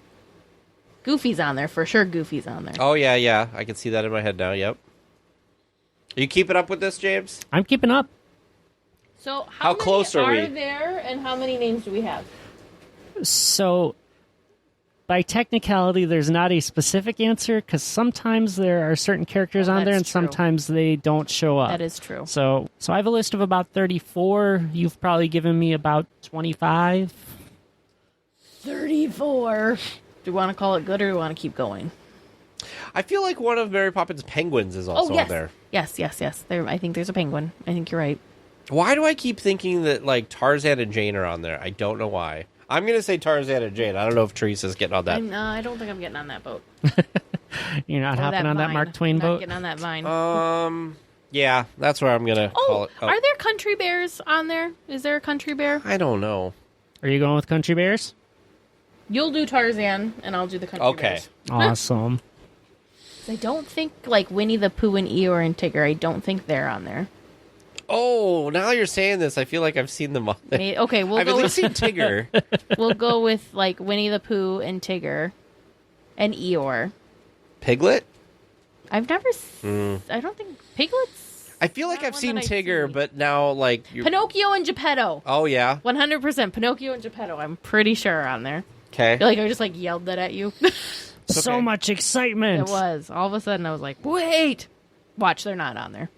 on there for sure. Goofy's on there. Oh, yeah. I can see that in my head now, yep. Are you keeping up with this, James? I'm keeping up. So How close are we? Are there, and how many names do we have? So, by technicality, there's not a specific answer because sometimes there are certain characters on there and that's true. sometimes they don't show up. That is true. So I have a list of about 34. You've probably given me about 25. 34. Do you want to call it good or do you want to keep going? I feel like one of Mary Poppins' penguins is also yes. on there. Yes. There, I think there's a penguin. I think you're right. Why do I keep thinking that like Tarzan and Jane are on there? I don't know why. I'm going to say Tarzan and Jane. I don't know if Teresa's getting on that. I don't think I'm getting on that boat. You're not Or hopping on that vine. Mark Twain Not boat? getting on that vine. Yeah, that's where I'm going to call it. Are there country bears on there? Is there a country bear? I don't know. Are you going with Country Bears? You'll do Tarzan, and I'll do the country bears. Awesome. I don't think, like, Winnie the Pooh and Eeyore and Tigger, I don't think they're on there. Oh, now you're saying this, I feel like I've seen them on there. Okay, I've at least seen Tigger. we'll go with, like, Winnie the Pooh and Tigger and Eeyore. Piglet? I've never... I don't think... Piglet's... I feel like Not I've one seen that I've Tigger, seen. but now, like... Pinocchio and Geppetto. Oh, yeah? 100%. Pinocchio and Geppetto, I'm pretty sure are on there. Okay. I feel like I just, like, yelled that at you. So much excitement. It was. All of a sudden, I was like, wait! Watch, they're not on there.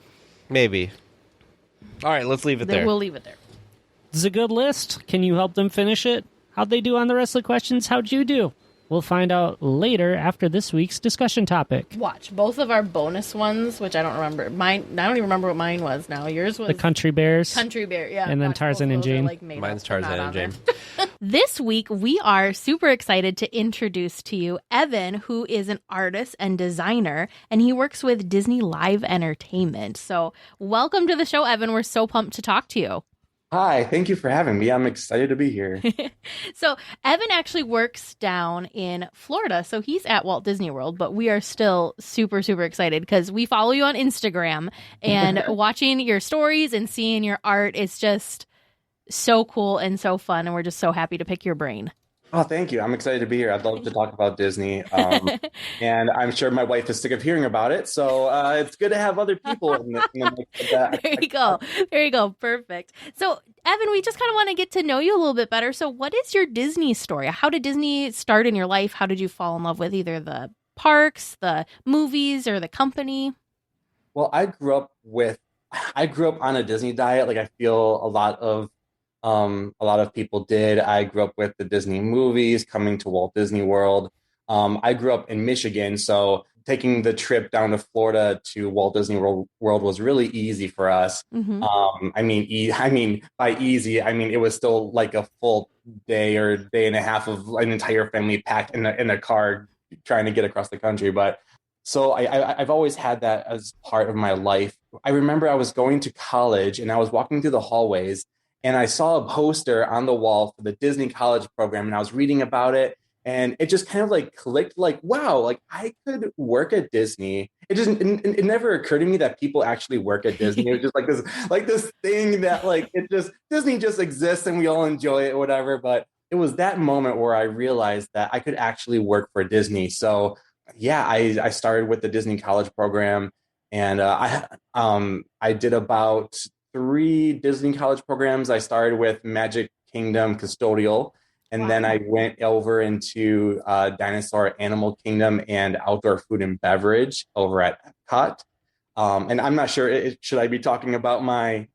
Maybe. All right, let's leave it there. We'll leave it there. This is a good list. Can you help them finish it? How'd they do on the rest of the questions? How'd you do? We'll find out later after this week's discussion topic. Watch. Both of our bonus ones, which I don't remember. Mine, I don't even remember what mine was now. Yours was... The Country Bears. Country Bear, yeah. And then Watch, Tarzan both and of those are, Jane. like, made Mine's up, Tarzan not and on Jane. there. This week, we are super excited to introduce to you Evan, who is an artist and designer, and he works with Disney Live Entertainment. So welcome to the show, Evan. We're so pumped to talk to you. Hi, thank you for having me. I'm excited to be here. So Evan actually works down in Florida, so he's at Walt Disney World, but we are still super, super excited because we follow you on Instagram, and watching your stories and seeing your art is just so cool and so fun, and we're just so happy to pick your brain. Oh, thank you. I'm excited to be here. I'd love to talk about Disney. And I'm sure my wife is sick of hearing about it. So it's good to have other people in the mix of that. There you go. There you go. Perfect. So, Evan, we just kind of want to get to know you a little bit better. So, what is your Disney story? How did Disney start in your life? How did you fall in love with either the parks, the movies, or the company? Well, I grew up on a Disney diet. Like I feel a lot of people did. I grew up with the Disney movies, coming to Walt Disney World. I grew up in Michigan, so taking the trip down to Florida to Walt Disney World was really easy for us. Mm-hmm. I mean, by easy, I mean it was still like a full day or day and a half of an entire family packed in a car trying to get across the country. But so I've always had that as part of my life. I remember I was going to college and I was walking through the hallways and I saw a poster on the wall for the Disney College program, and I was reading about it, and it just kind of like clicked, like, wow, like I could work at Disney. It never occurred to me that people actually work at Disney. It was just like this thing that like it just Disney just exists and we all enjoy it or whatever. But it was that moment where I realized that I could actually work for Disney. So yeah, I started with the Disney College program, and I did about 3 Disney College programs. I started with Magic Kingdom Custodial, and then I went over into Dinosaur Animal Kingdom and Outdoor Food and Beverage over at Epcot. And I'm not sure, should I be talking about my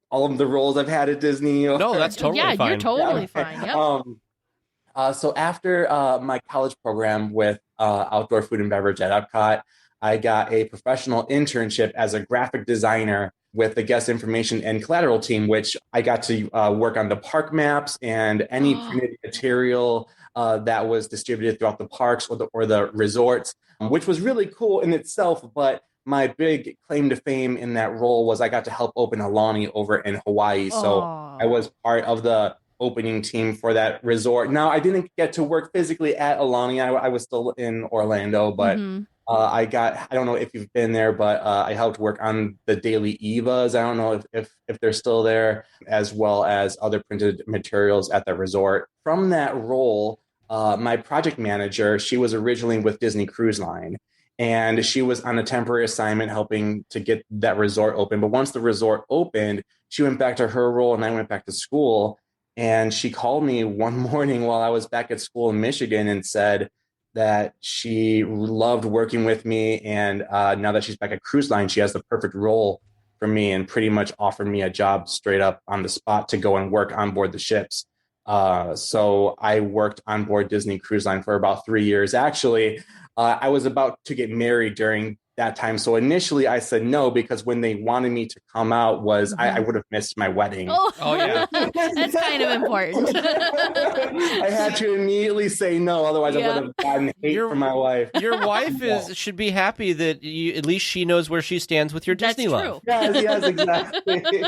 all of the roles I've had at Disney? No, that's totally fine. Yeah, you're totally fine. Yep. So after my college program with Outdoor Food and Beverage at Epcot, I got a professional internship as a graphic designer with the guest information and collateral team, which I got to work on the park maps and any printed material that was distributed throughout the parks or the resorts, which was really cool in itself. But my big claim to fame in that role was I got to help open Alani over in Hawaii. So I was part of the opening team for that resort. Now, I didn't get to work physically at Alani. I was still in Orlando, but I don't know if you've been there, but I helped work on the daily Evas. I don't know if they're still there, as well as other printed materials at the resort. From that role, my project manager, she was originally with Disney Cruise Line, and she was on a temporary assignment helping to get that resort open. But once the resort opened, she went back to her role and I went back to school. And she called me one morning while I was back at school in Michigan and said that she loved working with me. And now that she's back at Cruise Line, she has the perfect role for me and pretty much offered me a job straight up on the spot to go and work on board the ships. So I worked on board Disney Cruise Line for about 3 years. Actually, I was about to get married during that time. So initially I said no, because when they wanted me to come out was I would have missed my wedding. Oh yeah. That's kind of important. I had to immediately say no. Otherwise I would have gotten hate from my wife. Your wife should be happy that at least she knows where she stands with your Disney love. Yes, exactly.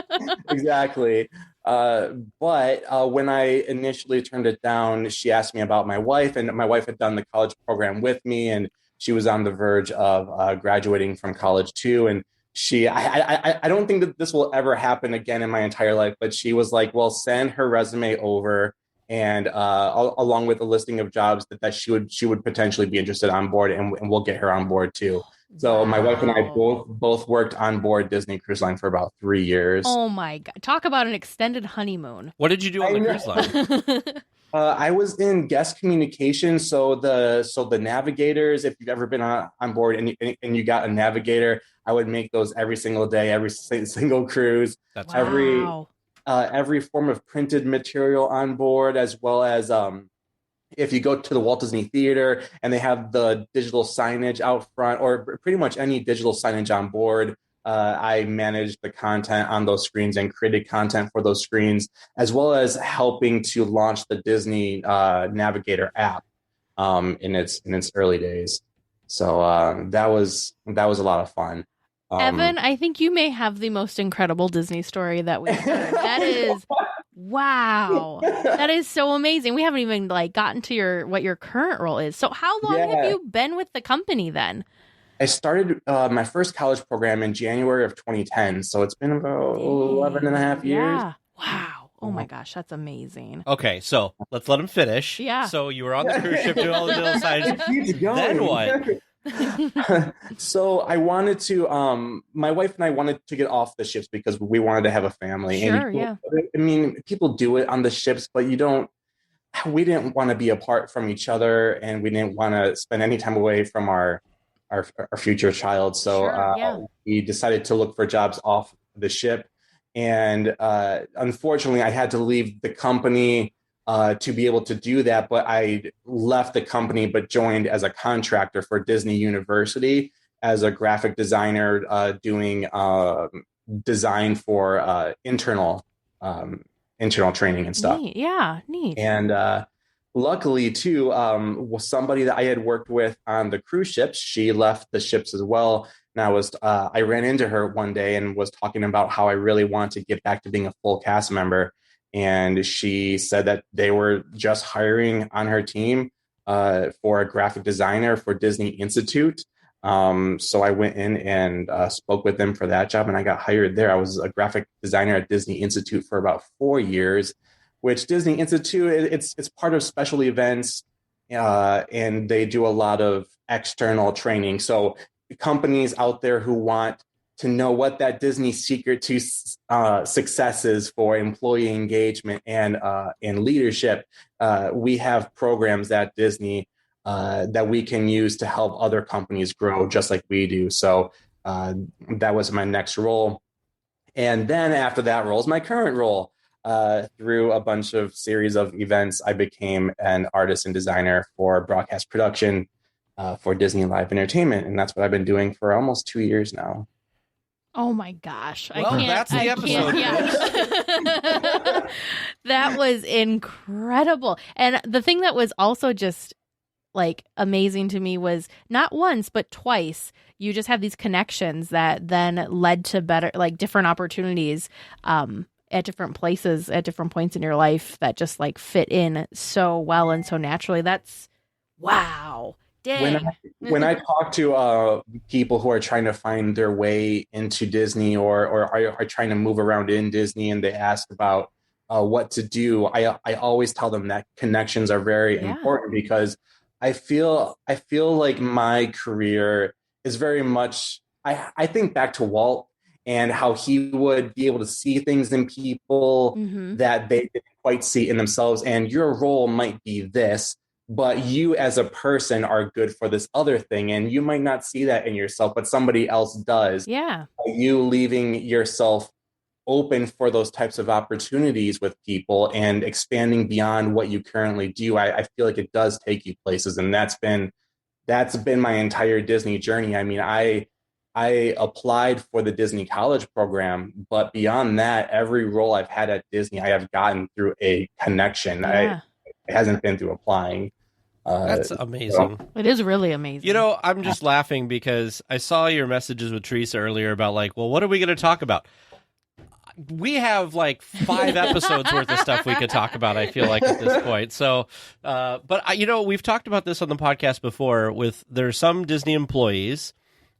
Exactly. But when I initially turned it down, she asked me about my wife, and my wife had done the college program with me, and she was on the verge of graduating from college too. And I don't think that this will ever happen again in my entire life, but she was like, well, send her resume over, and along with a listing of jobs that she would potentially be interested on board, and we'll get her on board too. So my wife and I both worked on board Disney Cruise Line for about 3 years. Oh my God. Talk about an extended honeymoon. What did you do on the cruise line? I was in guest communication. So the navigators, if you've ever been on board and you got a navigator, I would make those every single day, every single cruise. That's every form of printed material on board, as well as if you go to the Walt Disney Theater and they have the digital signage out front, or pretty much any digital signage on board, I managed the content on those screens and created content for those screens, as well as helping to launch the Disney Navigator app in its early days. So that was a lot of fun. Evan, I think you may have the most incredible Disney story that we've heard. That is, wow. That is so amazing. We haven't even gotten to what your current role is. So how long have you been with the company then? I started my first college program in January of 2010. So it's been about 11 and a half years. Yeah. Wow. Oh my gosh, that's amazing. Okay, so let's let him finish. Yeah. So you were on the cruise ship doing all the little sides. Keeps going. Then what? So I wanted to, my wife and I wanted to get off the ships because we wanted to have a family. Sure, and yeah. I mean, people do it on the ships, but we didn't want to be apart from each other, and we didn't want to spend any time away from our future child. So Sure, yeah. we decided to look for jobs off the ship. And unfortunately, I had to leave the company to be able to do that. But I left the company, but joined as a contractor for Disney University as a graphic designer, doing design for internal training and stuff. Neat. Yeah, neat. And luckily, too, was somebody that I had worked with on the cruise ships. She left the ships as well. And I ran into her one day and was talking about how I really want to get back to being a full cast member. And she said that they were just hiring on her team for a graphic designer for Disney Institute. So I went in and spoke with them for that job, and I got hired there. I was a graphic designer at Disney Institute for about 4 years, which Disney Institute, it's part of special events, and they do a lot of external training. So companies out there who want to know what that Disney secret to success is for employee engagement and leadership, we have programs at Disney that we can use to help other companies grow just like we do. So that was my next role. And then after that role is my current role. Through a bunch of series of events, I became an artist and designer for broadcast production for Disney Live Entertainment. And that's what I've been doing for almost 2 years now. Oh my gosh. Well, I can't. that's the episode. Yeah. That was incredible. And the thing that was also just like amazing to me was not once, but twice, you just have these connections that then led to better, like different opportunities at different places, at different points in your life that just like fit in so well and so naturally. That's wow. Dang. When I talk to people who are trying to find their way into Disney or are trying to move around in Disney, and they ask about what to do, I always tell them that connections are very important, because I feel like my career is very much, I think back to Walt and how he would be able to see things in people that they didn't quite see in themselves. And your role might be this, but you as a person are good for this other thing. And you might not see that in yourself, but somebody else does. Yeah. You leaving yourself open for those types of opportunities with people and expanding beyond what you currently do. I feel like it does take you places. And that's been my entire Disney journey. I mean, I applied for the Disney College program, but beyond that, every role I've had at Disney, I have gotten through a connection. Yeah. It hasn't been through applying. That's amazing. It is really amazing. You know, I'm just laughing because I saw your messages with Teresa earlier about like, well, what are we going to talk about? We have like 5 episodes worth of stuff we could talk about, I feel like, at this point. So, but you know, we've talked about this on the podcast before there's some Disney employees,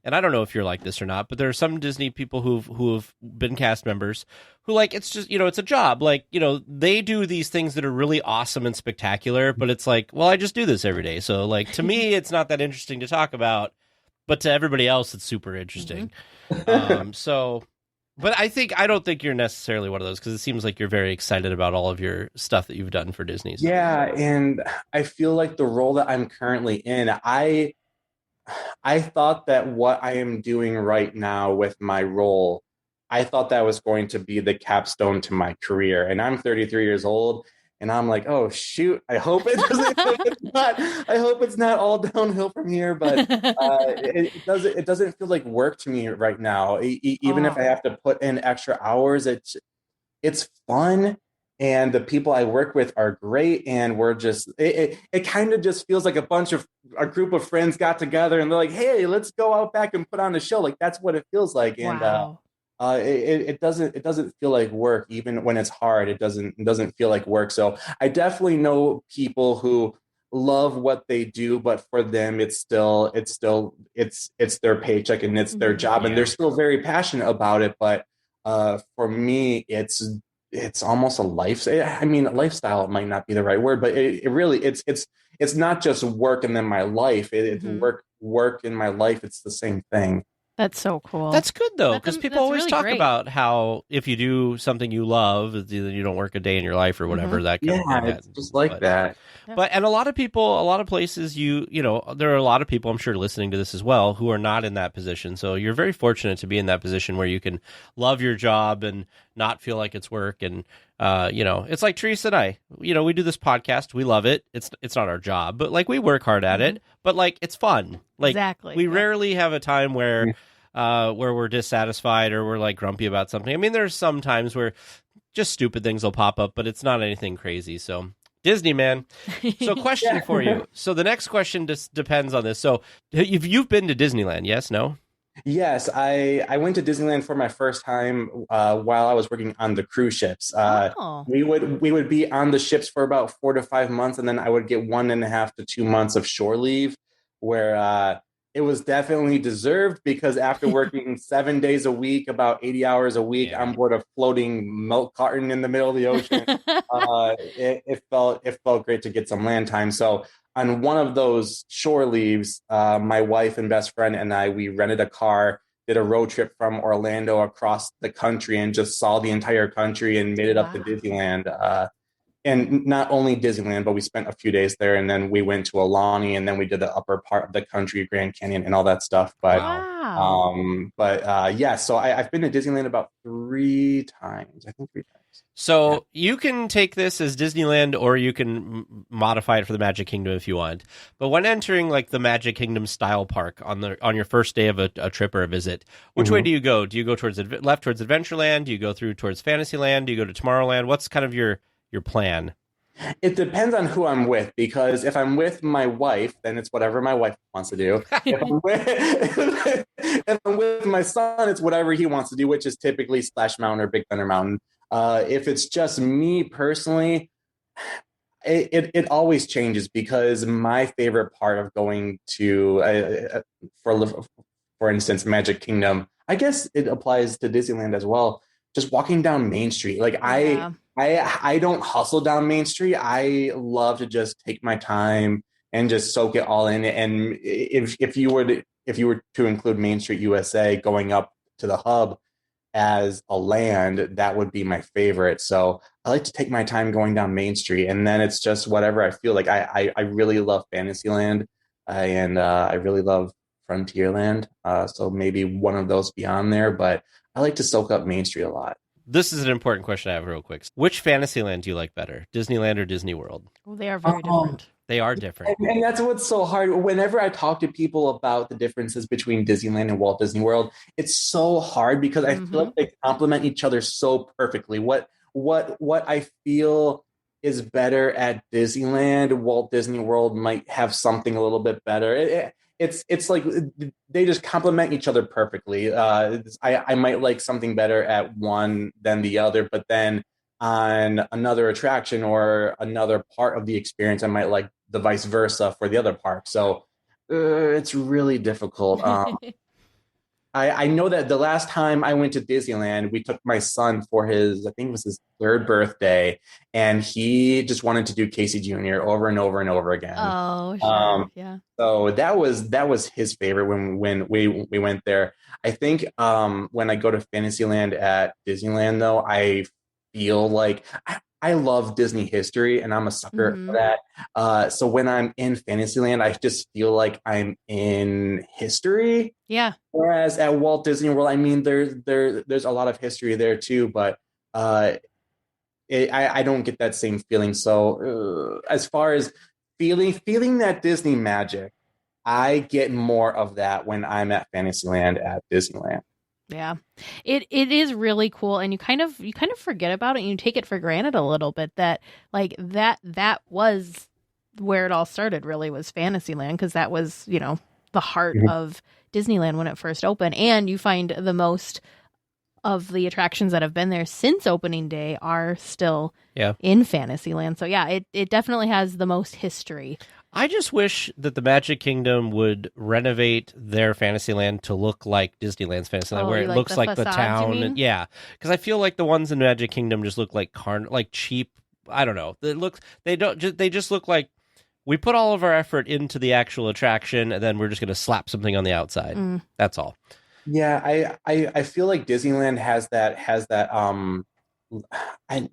and I don't know if you're like this or not, but there are some Disney people who've been cast members who, like, it's just, you know, it's a job. Like, you know, they do these things that are really awesome and spectacular, but it's like, well, I just do this every day. So, like, to me, it's not that interesting to talk about, but to everybody else, it's super interesting. But I don't think you're necessarily one of those, because it seems like you're very excited about all of your stuff that you've done for Disney. Yeah, and I feel like the role that I'm currently in, I thought that what I am doing right now with my role, I thought that was going to be the capstone to my career. And I'm 33 years old, and I'm like, oh shoot, I hope it's not all downhill from here. But it doesn't feel like work to me right now. Even if I have to put in extra hours, it's fun. And the people I work with are great. And we're just, it kind of just feels like a group of friends got together and they're like, hey, let's go out back and put on a show. Like, that's what it feels like. Wow. And it doesn't feel like work. Even when it's hard, it doesn't feel like work. So I definitely know people who love what they do, but for them, it's their paycheck and it's their job, and they're still very passionate about it. But for me, it's it's almost a lifestyle. I mean, lifestyle might not be the right word, but it really, it's not just work and then my life. It's work in my life. It's the same thing. That's so cool. That's good, though, because people always really talk great. about how if you do something you love, you don't work a day in your life or whatever. That kind of thing. It's just like that. But and a lot of people, a lot of places, you know, there are a lot of people I'm sure listening to this as well who are not in that position. So you're very fortunate to be in that position where you can love your job and not feel like it's work. And you know, it's like Teresa and I. You know, we do this podcast, we love it. It's not our job, but like we work hard at it. But like it's fun. Like Exactly. we rarely have a time where we're dissatisfied or we're like grumpy about something. I mean, there's some times where just stupid things will pop up, but it's not anything crazy. So Disney, man. So question for you. So the next question just depends on this. So you've been to Disneyland, yes, no? Yes, I went to Disneyland for my first time while I was working on the cruise ships. We would be on the ships for about 4 to 5 months, and then I would get 1.5 to 2 months of shore leave, where it was definitely deserved because after working 7 days a week, about 80 hours a week on board a floating milk carton in the middle of the ocean, it felt great to get some land time. So on one of those shore leaves, my wife and best friend and we rented a car, did a road trip from Orlando across the country and just saw the entire country and made it up to Disneyland. And not only Disneyland, but we spent a few days there, and then we went to Alani, and then we did the upper part of the country, Grand Canyon, and all that stuff. But yeah, so I've been to Disneyland about 3 times. I think 3 times. So you can take this as Disneyland, or you can modify it for the Magic Kingdom if you want. But when entering like the Magic Kingdom style park on your first day of a trip or a visit, which way do you go? Do you go towards left towards Adventureland? Do you go through towards Fantasyland? Do you go to Tomorrowland? What's kind of your plan? It depends on who I'm with, because if I'm with my wife, then it's whatever my wife wants to do. If I'm with my son, it's whatever he wants to do, which is typically Splash Mountain or Big Thunder Mountain. If it's just me personally, it always changes, because my favorite part of going to, for instance, Magic Kingdom, I guess it applies to Disneyland as well, just walking down Main Street. Like I don't hustle down Main Street. I love to just take my time and just soak it all in. And if you were to include Main Street USA going up to the hub as a land, that would be my favorite. So I like to take my time going down Main Street, and then it's just whatever I feel like. I really love Fantasyland, and I really love Frontierland. So maybe one of those beyond there, but I like to soak up Main Street a lot. This is an important question I have real quick. Which Fantasyland do you like better, Disneyland or Disney World? Well, they are very different. They are different. And that's what's so hard. Whenever I talk to people about the differences between Disneyland and Walt Disney World, it's so hard because I feel like they complement each other so perfectly. What I feel is better at Disneyland, Walt Disney World might have something a little bit better. It's like they just complement each other perfectly. I might like something better at one than the other, but then on another attraction or another part of the experience, I might like the vice versa for the other park. So it's really difficult. I know that the last time I went to Disneyland, we took my son for his, I think it was his 3rd birthday, and he just wanted to do Casey Jr. over and over and over again. Oh, sure. Yeah. So that was his favorite when we went there. I think when I go to Fantasyland at Disneyland, though, I feel like I love Disney history, and I'm a sucker for that. So when I'm in Fantasyland, I just feel like I'm in history. Yeah. Whereas at Walt Disney World, I mean, there's a lot of history there too, but I don't get that same feeling. So as far as feeling that Disney magic, I get more of that when I'm at Fantasyland at Disneyland. Yeah, it is really cool, and you kind of forget about it, and you take it for granted a little bit that like that was where it all started. Really, was Fantasyland, because that was, you know, the heart of Disneyland when it first opened, and you find the most of the attractions that have been there since opening day are still in Fantasyland. So yeah, it definitely has the most history. I just wish that the Magic Kingdom would renovate their Fantasyland to look like Disneyland's Fantasyland, where it like looks the like the facades, you town. mean? And, yeah, because I feel like the ones in Magic Kingdom just look like cheap. I don't know. They just look like we put all of our effort into the actual attraction, and then we're just going to slap something on the outside. That's all. Yeah, I feel like Disneyland has that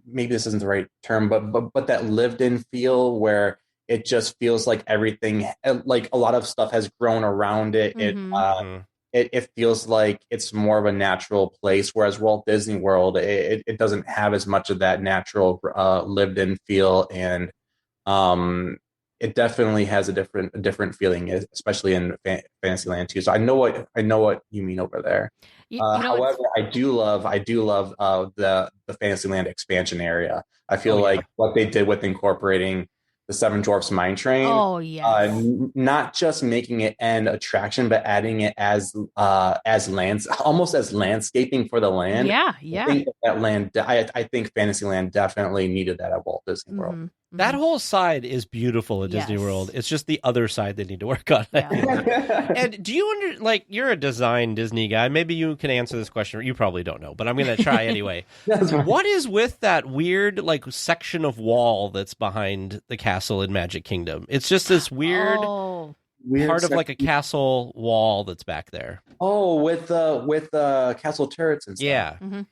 maybe this isn't the right term, but that lived in feel where it just feels like everything, like a lot of stuff has grown around it. It feels like it's more of a natural place, whereas Walt Disney World, it doesn't have as much of that natural lived in feel, and it definitely has a different feeling, especially in Fantasyland too. So I know what you mean over there. However, I do love the Fantasyland expansion area. I feel like what they did with incorporating the Seven Dwarfs Mine Train. Oh yes. Not just making it an attraction, but adding it as almost as landscaping for the land. Yeah. I think that land. I think Fantasyland definitely needed that at Walt Disney World. That whole side is beautiful at Disney World. It's just the other side they need to work on. Yeah. And do you you're a design Disney guy. Maybe you can answer this question. You probably don't know, but I'm going to try anyway. What is with that weird section of wall that's behind the castle in Magic Kingdom? It's just this weird part of a castle wall that's back there. Oh, with castle turrets and stuff. Yeah.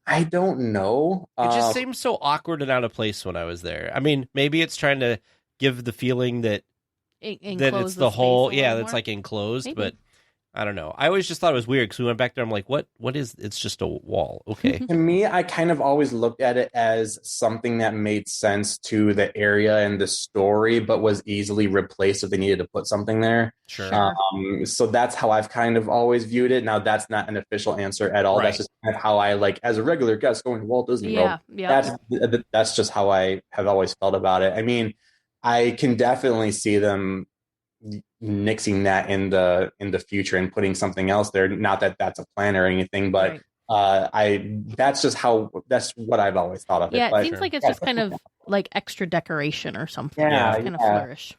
I don't know. It just seems so awkward and out of place when I was there. I mean, maybe it's trying to give the feeling that it's the whole, that's enclosed, maybe. But I don't know. I always just thought it was weird because we went back there. I'm like, what is, it's just a wall. Okay. To me, I kind of always looked at it as something that made sense to the area and the story, but was easily replaced if they needed to put something there. Sure. So that's how I've kind of always viewed it. Now, that's not an official answer at all. Right. That's just kind of how I, as a regular guest going to Walt Disney World. Yeah. That's just how I have always felt about it. I mean, I can definitely see them nixing that in the future and putting something else there. Not that that's a plan or anything, but that's what I've always thought of it. Yeah, it seems like it's just kind of like extra decoration or something. Kind of flourish.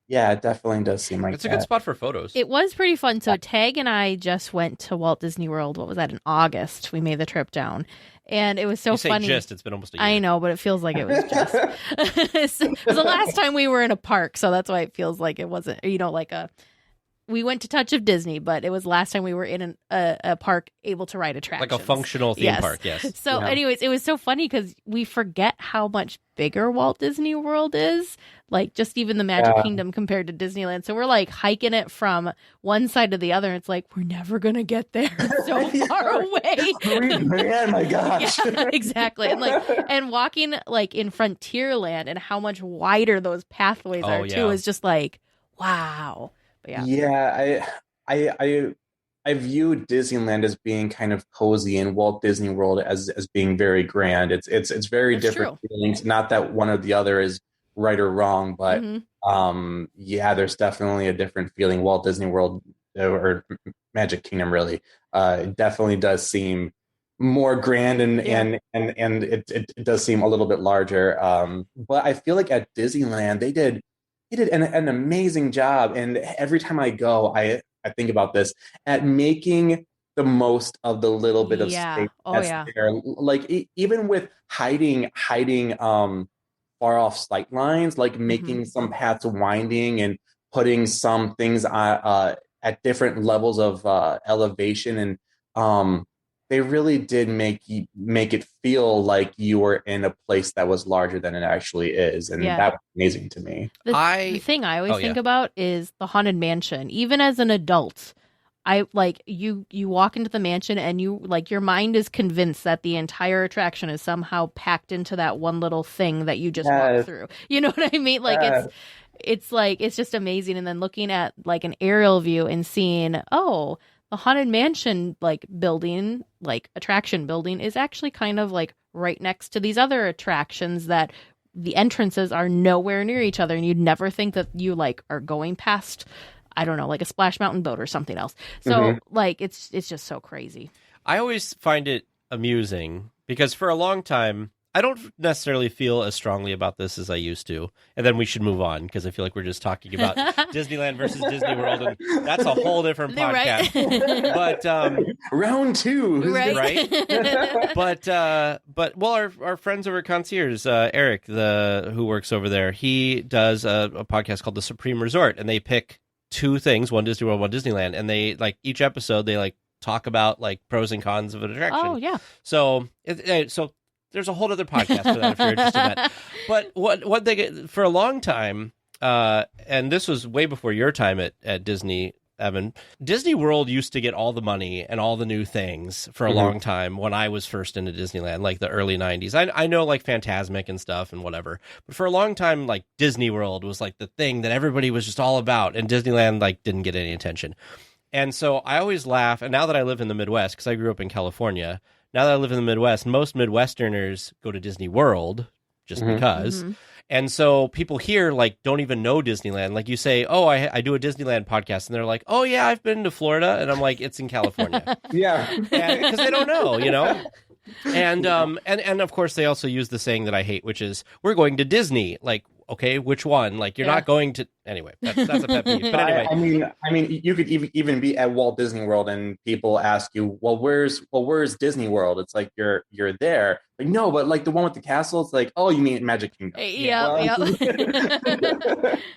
Yeah, it definitely does seem like it's a good spot for photos. It was pretty fun. So Tag and I just went to Walt Disney World. What was that, in August? We made the trip down. And it was so funny. It's been almost a year. I know, but it feels like it was just. It was the last time we were in a park, so that's why it feels like it wasn't, we went to Touch of Disney, but it was last time we were in a park able to ride attractions. Like a functional theme park, yes. So anyways, it was so funny because we forget how much bigger Walt Disney World is. Just even the Magic Kingdom compared to Disneyland. So we're hiking it from one side to the other. And it's we're never going to get there. It's so far away. Man, my gosh. Yeah, exactly. And walking in Frontierland and how much wider those pathways are too is just wow. But I view Disneyland as being kind of cozy and Walt Disney World as being very grand. It's very different feelings. Not that one or the other is right or wrong, but there's definitely a different feeling. Walt Disney World or Magic Kingdom really definitely does seem more grand and it does seem a little bit larger. But I feel like at Disneyland they did an amazing job, and every time I go, I think about this, at making the most of the little bit of space that's there. Even with hiding far off sight lines, making some paths winding and putting some things at different levels of elevation, and they really did make it feel like you were in a place that was larger than it actually is, and that was amazing to me. The thing I always think about is the Haunted Mansion. Even as an adult, I you walk into the mansion and you your mind is convinced that the entire attraction is somehow packed into that one little thing that you just walked through. You know what I mean? It's just amazing. And then looking at an aerial view and seeing, the Haunted Mansion building, attraction building, is actually kind of right next to these other attractions that the entrances are nowhere near each other, and you'd never think that you are going past, I don't know, a Splash Mountain boat or something else. So it's just so crazy. I always find it amusing because for a long time I don't necessarily feel as strongly about this as I used to. And then we should move on because I feel like we're just talking about Disneyland versus Disney World, and that's a whole different podcast. Right. But round two, Right. but our friends over at Concierge, Eric, who works over there, he does a podcast called The Supreme Resort, and they pick two things, one Disney World, one Disneyland, and they like each episode they like talk about like pros and cons of an attraction. Oh yeah. So there's a whole other podcast for that if you're interested in that. But what they get for a long time, and this was way before your time at Disney, Evan, Disney World used to get all the money and all the new things for a long time when I was first into Disneyland, like the early 90s. I know like Fantasmic and stuff and whatever, but for a long time, like Disney World was like the thing that everybody was just all about, and Disneyland like didn't get any attention. And so I always laugh, and now that I live in the Midwest, because I grew up in California, now that I live in the Midwest, most Midwesterners go to Disney World just because. And so people here like don't even know Disneyland. Like you say, oh, I do a Disneyland podcast, and they're like, oh yeah, I've been to Florida, and I'm like, it's in California. Yeah, because they don't know, you know. And of course they also use the saying that I hate, which is we're going to Disney. Like, okay, which one? Like you're not going to anyway. That's a pet peeve. But anyway, I mean, you could even be at Walt Disney World, and people ask you, well, where's Disney World? It's like you're there. Like no, but like the one with the castle. It's like, oh, you mean Magic Kingdom? Yeah.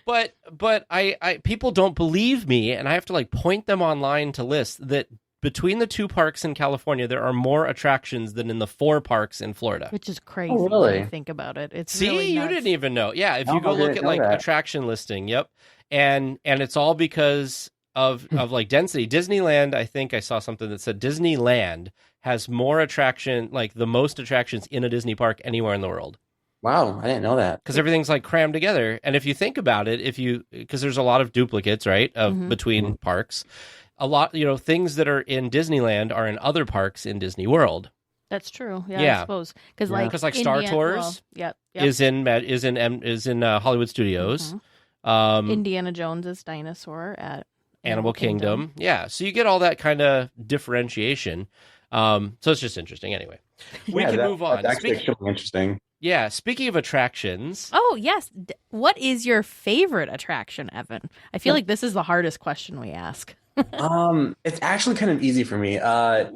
But I people don't believe me, and I have to like point them online to lists that between the two parks in California, there are more attractions than in the 4 parks in Florida. Which is crazy really? when you think about it. It's See, really you nuts. didn't even know. Yeah, if you go look at like attraction listing, yep. And it's all because of like density. Disneyland, I think I saw something that said Disneyland has more attraction, like the most attractions in a Disney park anywhere in the world. Wow, I didn't know that. Because everything's like crammed together. And if you think about it, because there's a lot of duplicates, right, of between parks. A lot, things that are in Disneyland are in other parks in Disney World. That's true. Yeah. I suppose because like Star Tours is in Hollywood Studios. Indiana Jones's Dinosaur at Animal Kingdom. Yeah, so you get all that kind of differentiation. So it's just interesting. Anyway, we can move on. That's actually extremely interesting. Yeah, speaking of attractions. Oh, yes. What is your favorite attraction, Evan? I feel like this is the hardest question we ask. It's actually kind of easy for me. I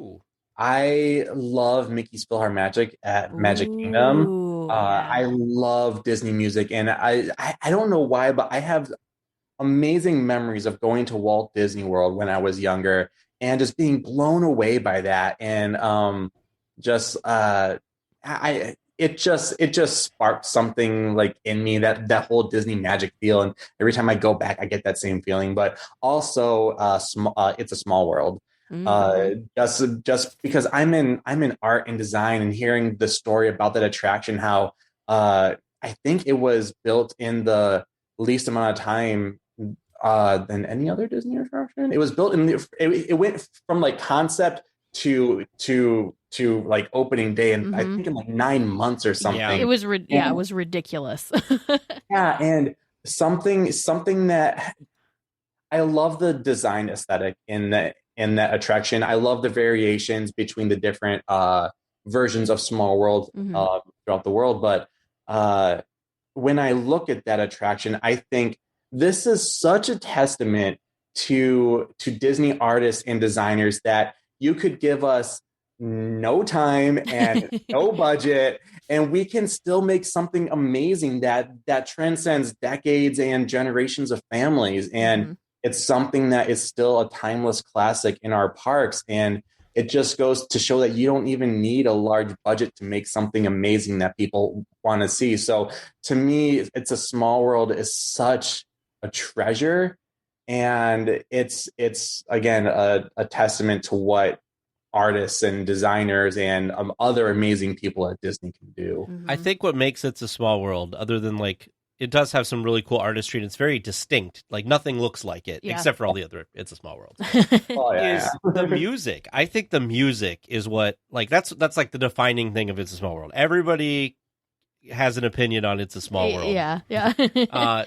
love Mickey's PhilharMagic at Magic Kingdom. I love Disney music, and I don't know why, but I have amazing memories of going to Walt Disney World when I was younger and just being blown away by that, and it just sparked something like in me, that whole Disney magic feel. And every time I go back, I get that same feeling. But also, It's a Small World. Just because I'm in art and design, and hearing the story about that attraction, how I think it was built in the least amount of time than any other Disney attraction. It was built it went from like concept to like opening day, and I think in like 9 months or something. Yeah. It was it was ridiculous. Yeah, and something that I love the design aesthetic in that attraction. I love the variations between the different versions of Small World throughout the world. But when I look at that attraction, I think this is such a testament to Disney artists and designers that you could give us no time and no budget, and we can still make something amazing that transcends decades and generations of families. And it's something that is still a timeless classic in our parks. And it just goes to show that you don't even need a large budget to make something amazing that people want to see. So to me, It's a Small World is such a treasure. And it's again, a testament to what artists and designers and other amazing people at Disney can do. I think what makes It's a Small World, other than like, it does have some really cool artistry, and it's very distinct. Like nothing looks like it, except for all the other It's a Small World. Is the music. I think the music is what, like, that's like the defining thing of It's a Small World. Everybody has an opinion on It's a Small World. Yeah.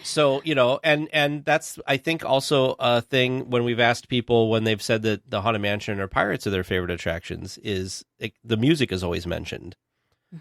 So, and that's, I think, also a thing when we've asked people when they've said that the Haunted Mansion or Pirates are their favorite attractions, is the music is always mentioned.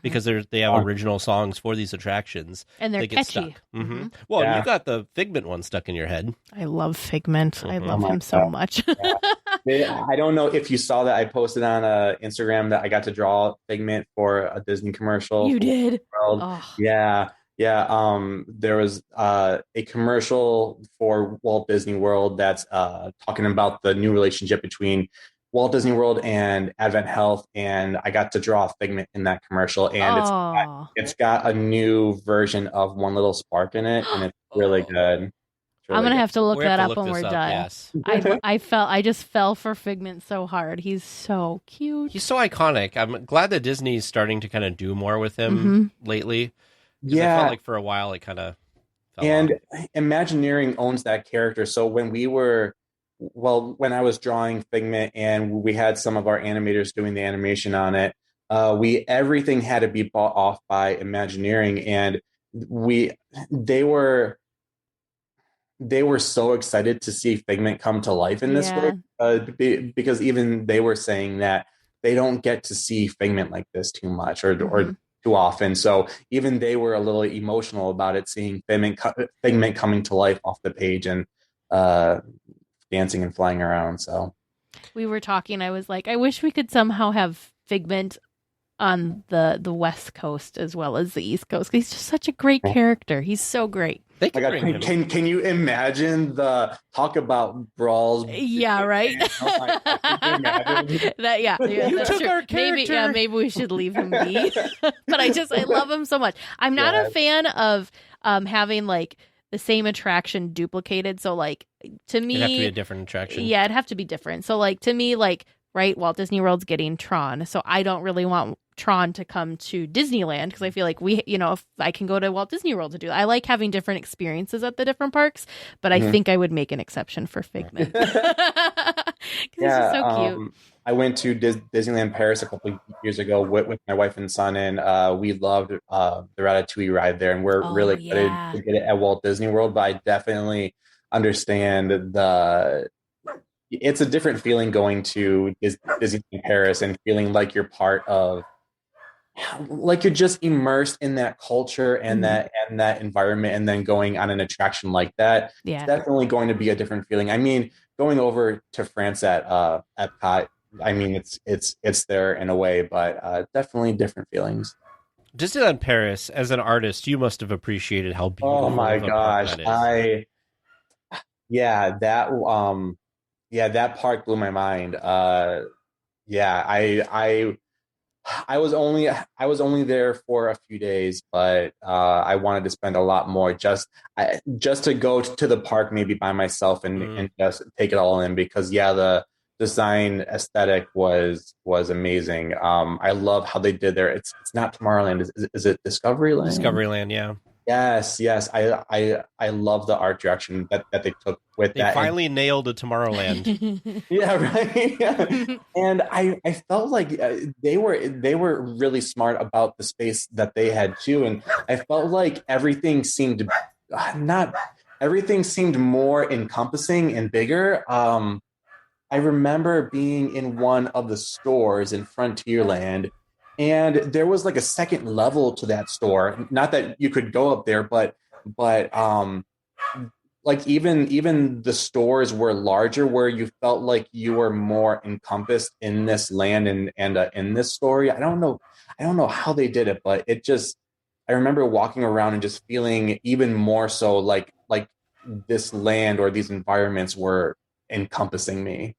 because they have original songs for these attractions. And they're they get catchy. stuck. Well, Yeah. you got the Figment one stuck in your head. I love Figment. I love Oh my him so God. much. I don't know if you saw that I posted on Instagram that I got to draw Figment for a Disney commercial. You did? World. Oh. Yeah. There was a commercial for Walt Disney World that's talking about the new relationship between Walt Disney World and Advent Health, and I got to draw Figment in that commercial, and it's got a new version of One Little Spark in it, and it's really good. I'm gonna have to look We have that to up look when this we're up, done. yes. I just fell for Figment so hard. He's so cute. He's so iconic. I'm glad that Disney's starting to kind of do more with him lately. 'Cause I felt like for a while it kind of fell And off. Imagineering owns that character. So when I was drawing Figment and we had some of our animators doing the animation on it, everything had to be bought off by Imagineering, and they were so excited to see Figment come to life in this way, because even they were saying that they don't get to see Figment like this too much or too often. So even they were a little emotional about it, seeing Figment coming to life off the page and dancing and flying around. So We were talking. I was like, I wish we could somehow have Figment on the West Coast as well as the East Coast. He's just such a great character. He's so great. They can bring him. Can you imagine the talk about brawls? Yeah, right. You That's took true. our character. Maybe we should leave him be. But I love him so much. I'm not a fan of having like the same attraction duplicated. So like to me, It'd have to be a different attraction. Yeah, it'd have to be different. So like to me, like right, Walt Disney World's getting Tron, so I don't really want Tron to come to Disneyland because I feel like if I can go to Walt Disney World to do that. I like having different experiences at the different parks, but I think I would make an exception for Figment. He's just so cute. I went to Disneyland Paris a couple of years ago with my wife and son, and we loved the Ratatouille ride there, and we're really excited to get it at Walt Disney World. But I definitely understand it's a different feeling going to Disneyland Paris and feeling like you're part of, like you're just immersed in that culture and that environment, and then going on an attraction like that. Yeah. It's definitely going to be a different feeling. I mean, going over to France at Epcot, I mean, it's there in a way, but definitely different feelings. Disneyland Paris, as an artist, you must have appreciated how beautiful. Oh my of a park gosh, that is. that park blew my mind. I was only there for a few days, but I wanted to spend a lot more just to go to the park maybe by myself and just take it all in, because the design aesthetic was amazing. I love how they did there. It's not Tomorrowland. Is it Discoveryland? Discoveryland, yeah. Yes. I love the art direction that they took with that. They finally nailed a Tomorrowland. Yeah, right. Yeah. And I felt like they were really smart about the space that they had too, and I felt like everything seemed more encompassing and bigger. I remember being in one of the stores in Frontierland, and there was like a second level to that store. Not that you could go up there, but like even the stores were larger, where you felt like you were more encompassed in this land and in this story. I don't know how they did it, but I remember walking around and just feeling even more so like this land or these environments were encompassing me.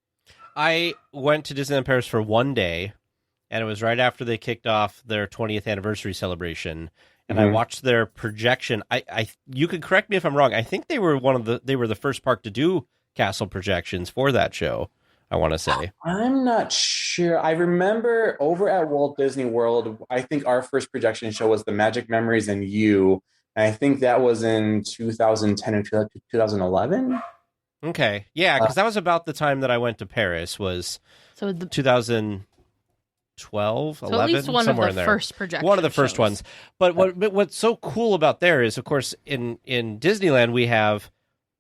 I went to Disneyland Paris for one day, and it was right after they kicked off their 20th anniversary celebration. And I watched their projection. You could correct me if I'm wrong. I think they were the first park to do castle projections for that show, I want to say. I'm not sure. I remember over at Walt Disney World, I think our first projection show was The Magic Memories and You. And I think that was in 2010 or 2011. Okay. Yeah, because that was about the time that I went to Paris, was 2012, 11, at least one somewhere of the in there. first projection One of the first shows. ones. But what's so cool about there is, of course, in Disneyland, we have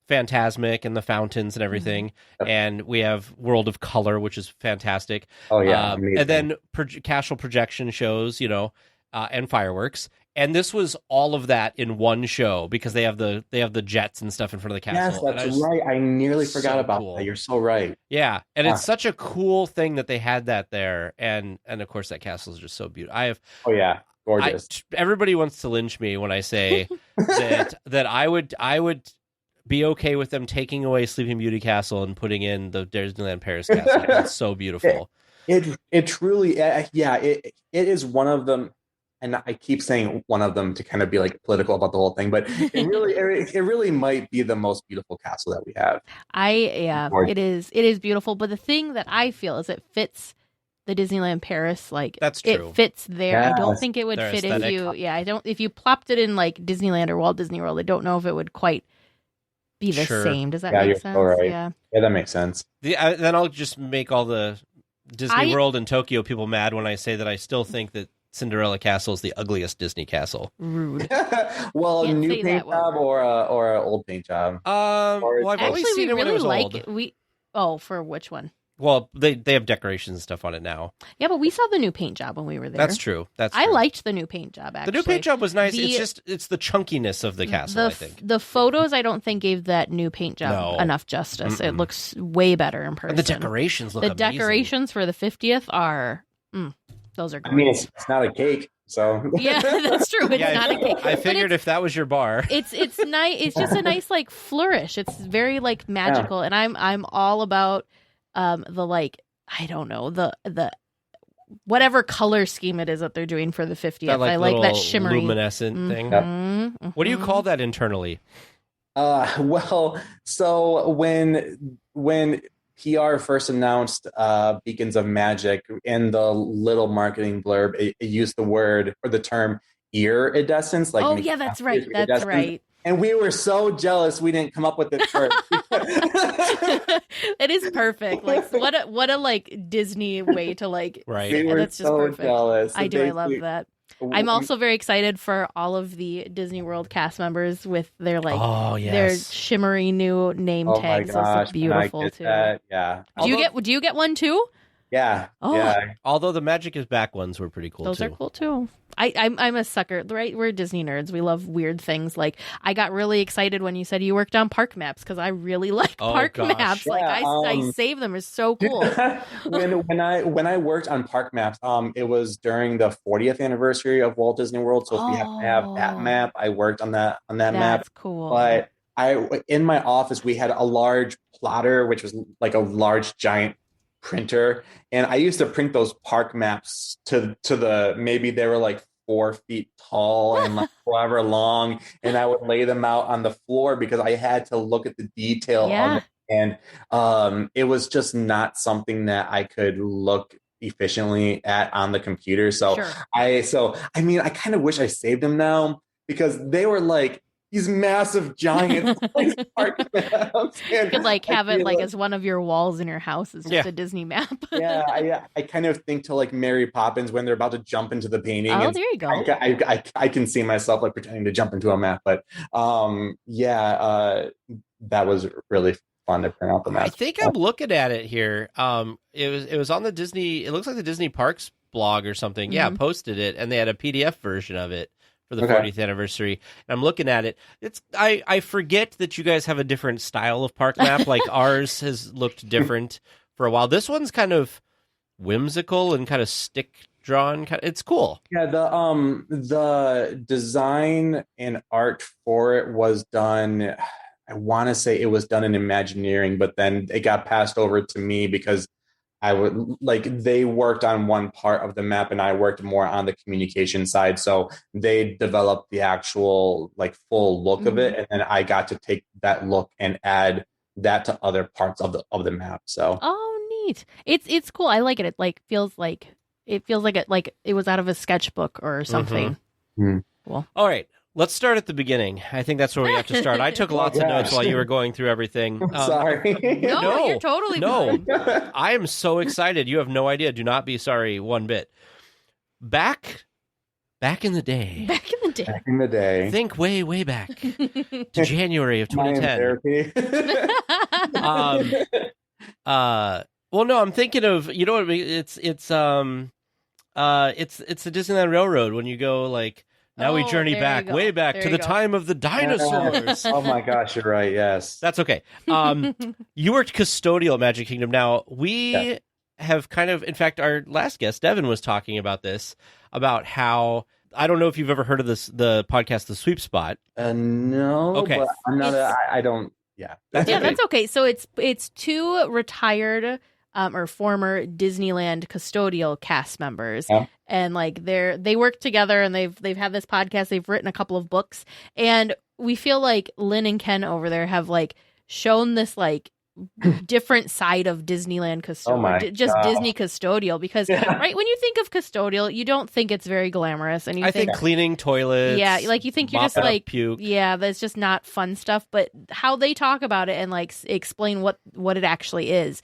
Phantasmic and the fountains and everything, and we have World of Color, which is fantastic. Oh, yeah. And then castle projection shows, and fireworks. And this was all of that in one show because they have the jets and stuff in front of the castle. Yes, that's right. I nearly forgot about cool. that. You're so right. Yeah, and it's such a cool thing that they had that there, and of course that castle is just so beautiful. Oh yeah, gorgeous. Everybody wants to lynch me when I say that I would be okay with them taking away Sleeping Beauty Castle and putting in the Disneyland Paris Castle. It's so beautiful. It truly, it is one of them. And I keep saying one of them to kind of be like political about the whole thing, but it really might be the most beautiful castle that we have. It is beautiful. But the thing that I feel is it fits the Disneyland Paris, like that's true. It fits there. Yes. I don't think it would fit if you plopped it in like Disneyland or Walt Disney World. I don't know if it would quite be the same. Does that make sense? Right. Yeah, that makes sense. Then I'll just make all the Disney World and Tokyo people mad when I say that I still think that Cinderella Castle is the ugliest Disney castle. Rude. Well, a new paint job or an old paint job. Well, I've always seen it when it was old. For which one? Well, they have decorations and stuff on it now. Yeah, but we saw the new paint job when we were there. That's true. I liked the new paint job, actually. The new paint job was nice. It's the chunkiness of the castle, I think. The photos, I don't think, gave that new paint job enough justice. Mm-mm. It looks way better in person. And the decorations look amazing. The decorations for the 50th are... those are great. I mean, it's not a cake, so... Yeah, that's true. It's not a cake. I figured if that was your bar... It's nice. It's just a nice, like, flourish. It's very, like, magical. Yeah. And I'm all about the, like... I don't know, the whatever color scheme it is that they're doing for the 50th. I like that shimmery luminescent thing. Mm-hmm. What do you call that internally? Well, so when PR first announced Beacons of Magic, in the little marketing blurb, it used the word or the term iridescence. Like, that's right. That's right. And we were so jealous we didn't come up with it first. It is perfect. Like what a like Disney way to like. Right. We were that's just so perfect. jealous. I love that. I'm also very excited for all of the Disney World cast members with their their shimmery new name tags. My gosh, those look beautiful too. That? Yeah. Do you get one too? Yeah. Oh. Yeah. Although the Magic is Back ones were pretty cool Those too. are cool too. I'm a sucker, right? We're Disney nerds. We love weird things. Like, I got really excited when you said you worked on park maps because I really like park maps. Yeah, like I save them. It's so cool. when I worked on park maps, it was during the 40th anniversary of Walt Disney World. So if we have to have that map, I worked on that map. That's cool. But in my office we had a large plotter, which was like a large giant printer, and I used to print those park maps to the maybe they were like 4 feet tall and like however long, and I would lay them out on the floor because I had to look at the detail on them. And it was just not something that I could look efficiently at on the computer. So I kind of wish I saved them now because they were like these massive giant park maps. You could like have it like as one of your walls in your house is just a Disney map. I kind of think to like Mary Poppins when they're about to jump into the painting. Oh, there you go. I can see myself like pretending to jump into a map, but that was really fun to print out the map. I think I'm looking at it here. It was on the Disney. It looks like the Disney Parks blog or something. Mm-hmm. Yeah, posted it, and they had a PDF version of it for the 40th anniversary. And I'm looking at it. I forget that you guys have a different style of park map. Like ours has looked different for a while. This one's kind of whimsical and kind of stick drawn. It's cool. Yeah, the design and art for it was done. I want to say it was done in Imagineering, but then it got passed over to me because they worked on one part of the map and I worked more on the communication side. So they developed the actual like full look of it. And then I got to take that look and add that to other parts of the map. So, neat. It's cool. I like it. It like feels like it was out of a sketchbook or something. Mm-hmm. Cool. All right. Let's start at the beginning. I think that's where we have to start. I took lots of notes while you were going through everything. Sorry. No, you're totally fine. I am so excited. You have no idea. Do not be sorry one bit. Back in the day. Back in the day. Think way back to January of 2010. Well, no, I'm thinking of, you know what I mean? It's It's the Disneyland Railroad when you go like. Now we journey back, way back to the time of the dinosaurs. Oh my gosh, you're right. Yes. That's okay. You worked custodial at Magic Kingdom. Now, we have kind of, in fact, our last guest, Devin, was talking about this, about how, I don't know if you've ever heard of the podcast, The Sweep Spot. No, okay. But I'm not, I don't, yeah. That's okay. So it's two retired or former Disneyland custodial cast members. Yeah. And like they work together and they've had this podcast, they've written a couple of books, and we feel like Lynn and Ken over there have like shown this like different side of Disneyland custodial, Disney custodial, because right when you think of custodial, you don't think it's very glamorous, and you think cleaning toilets, like you think you're just like puke. That's just not fun stuff. But how they talk about it and like explain what it actually is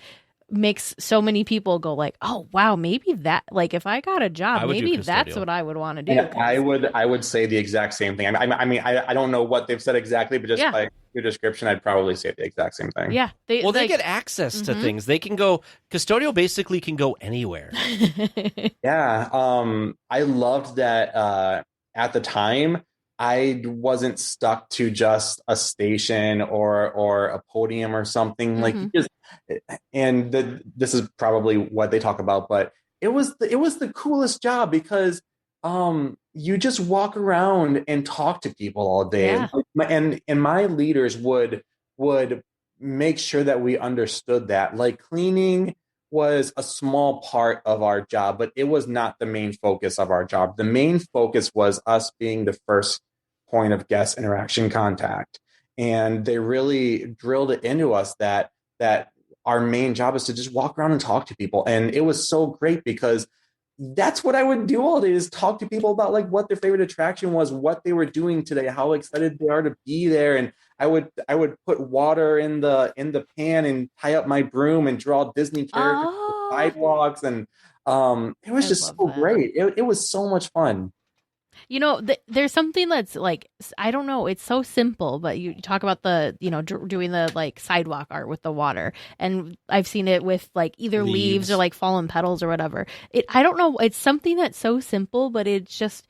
makes so many people go like, oh wow, maybe that, like if I got a job, maybe that's what I would want to do. Yeah, I would say the exact same thing. I mean, I don't know what they've said exactly, but just by your description, I'd probably say the exact same thing. Yeah. They get access to things. They can go, custodial basically can go anywhere. Yeah. I loved that at the time, I wasn't stuck to just a station or a podium or something. Like this is probably what they talk about, but it was the coolest job because you just walk around and talk to people all day. Yeah. And my leaders would make sure that we understood that. Like cleaning was a small part of our job, but it was not the main focus of our job. The main focus was us being the first point of guest interaction contact. And they really drilled it into us that our main job is to just walk around and talk to people. And it was so great because that's what I would do all day, is talk to people about like what their favorite attraction was, what they were doing today, how excited they are to be there. And I would put water in the pan and tie up my broom and draw Disney characters on the sidewalks. And it was just so great. It was so much fun. You know, there's something that's like, I don't know, it's so simple, but you talk about the, doing the like sidewalk art with the water. And I've seen it with like either leaves or like fallen petals or whatever. I don't know. It's something that's so simple, but it's just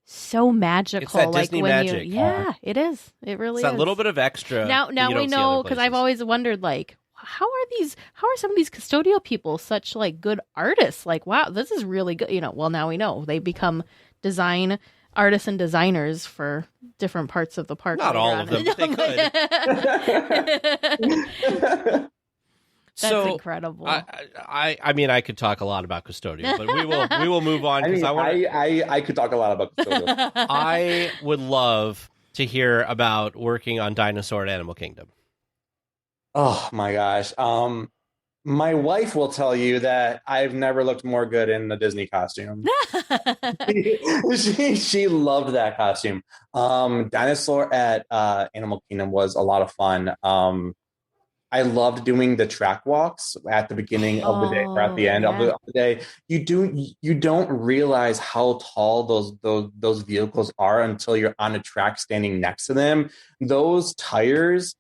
so magical. It's that like Disney when magic. It is. It really is. It's a little bit of extra. Now we know, because I've always wondered like, how are some of these custodial people such like good artists? Like, wow, this is really good. Well, now we know they become design artists and designers for different parts of the park. Not all of them, but they could. That's incredible. I mean, I could talk a lot about custodial, but we will move on. I could talk a lot about custodial. I would love to hear about working on Dinosaur at Animal Kingdom. Oh my gosh. My wife will tell you that I've never looked more good in the Disney costume. she loved that costume. Dinosaur at Animal Kingdom was a lot of fun. I loved doing the track walks at the beginning of the day or at the end of the day. You don't realize how tall those vehicles are until you're on a track standing next to them. Those tires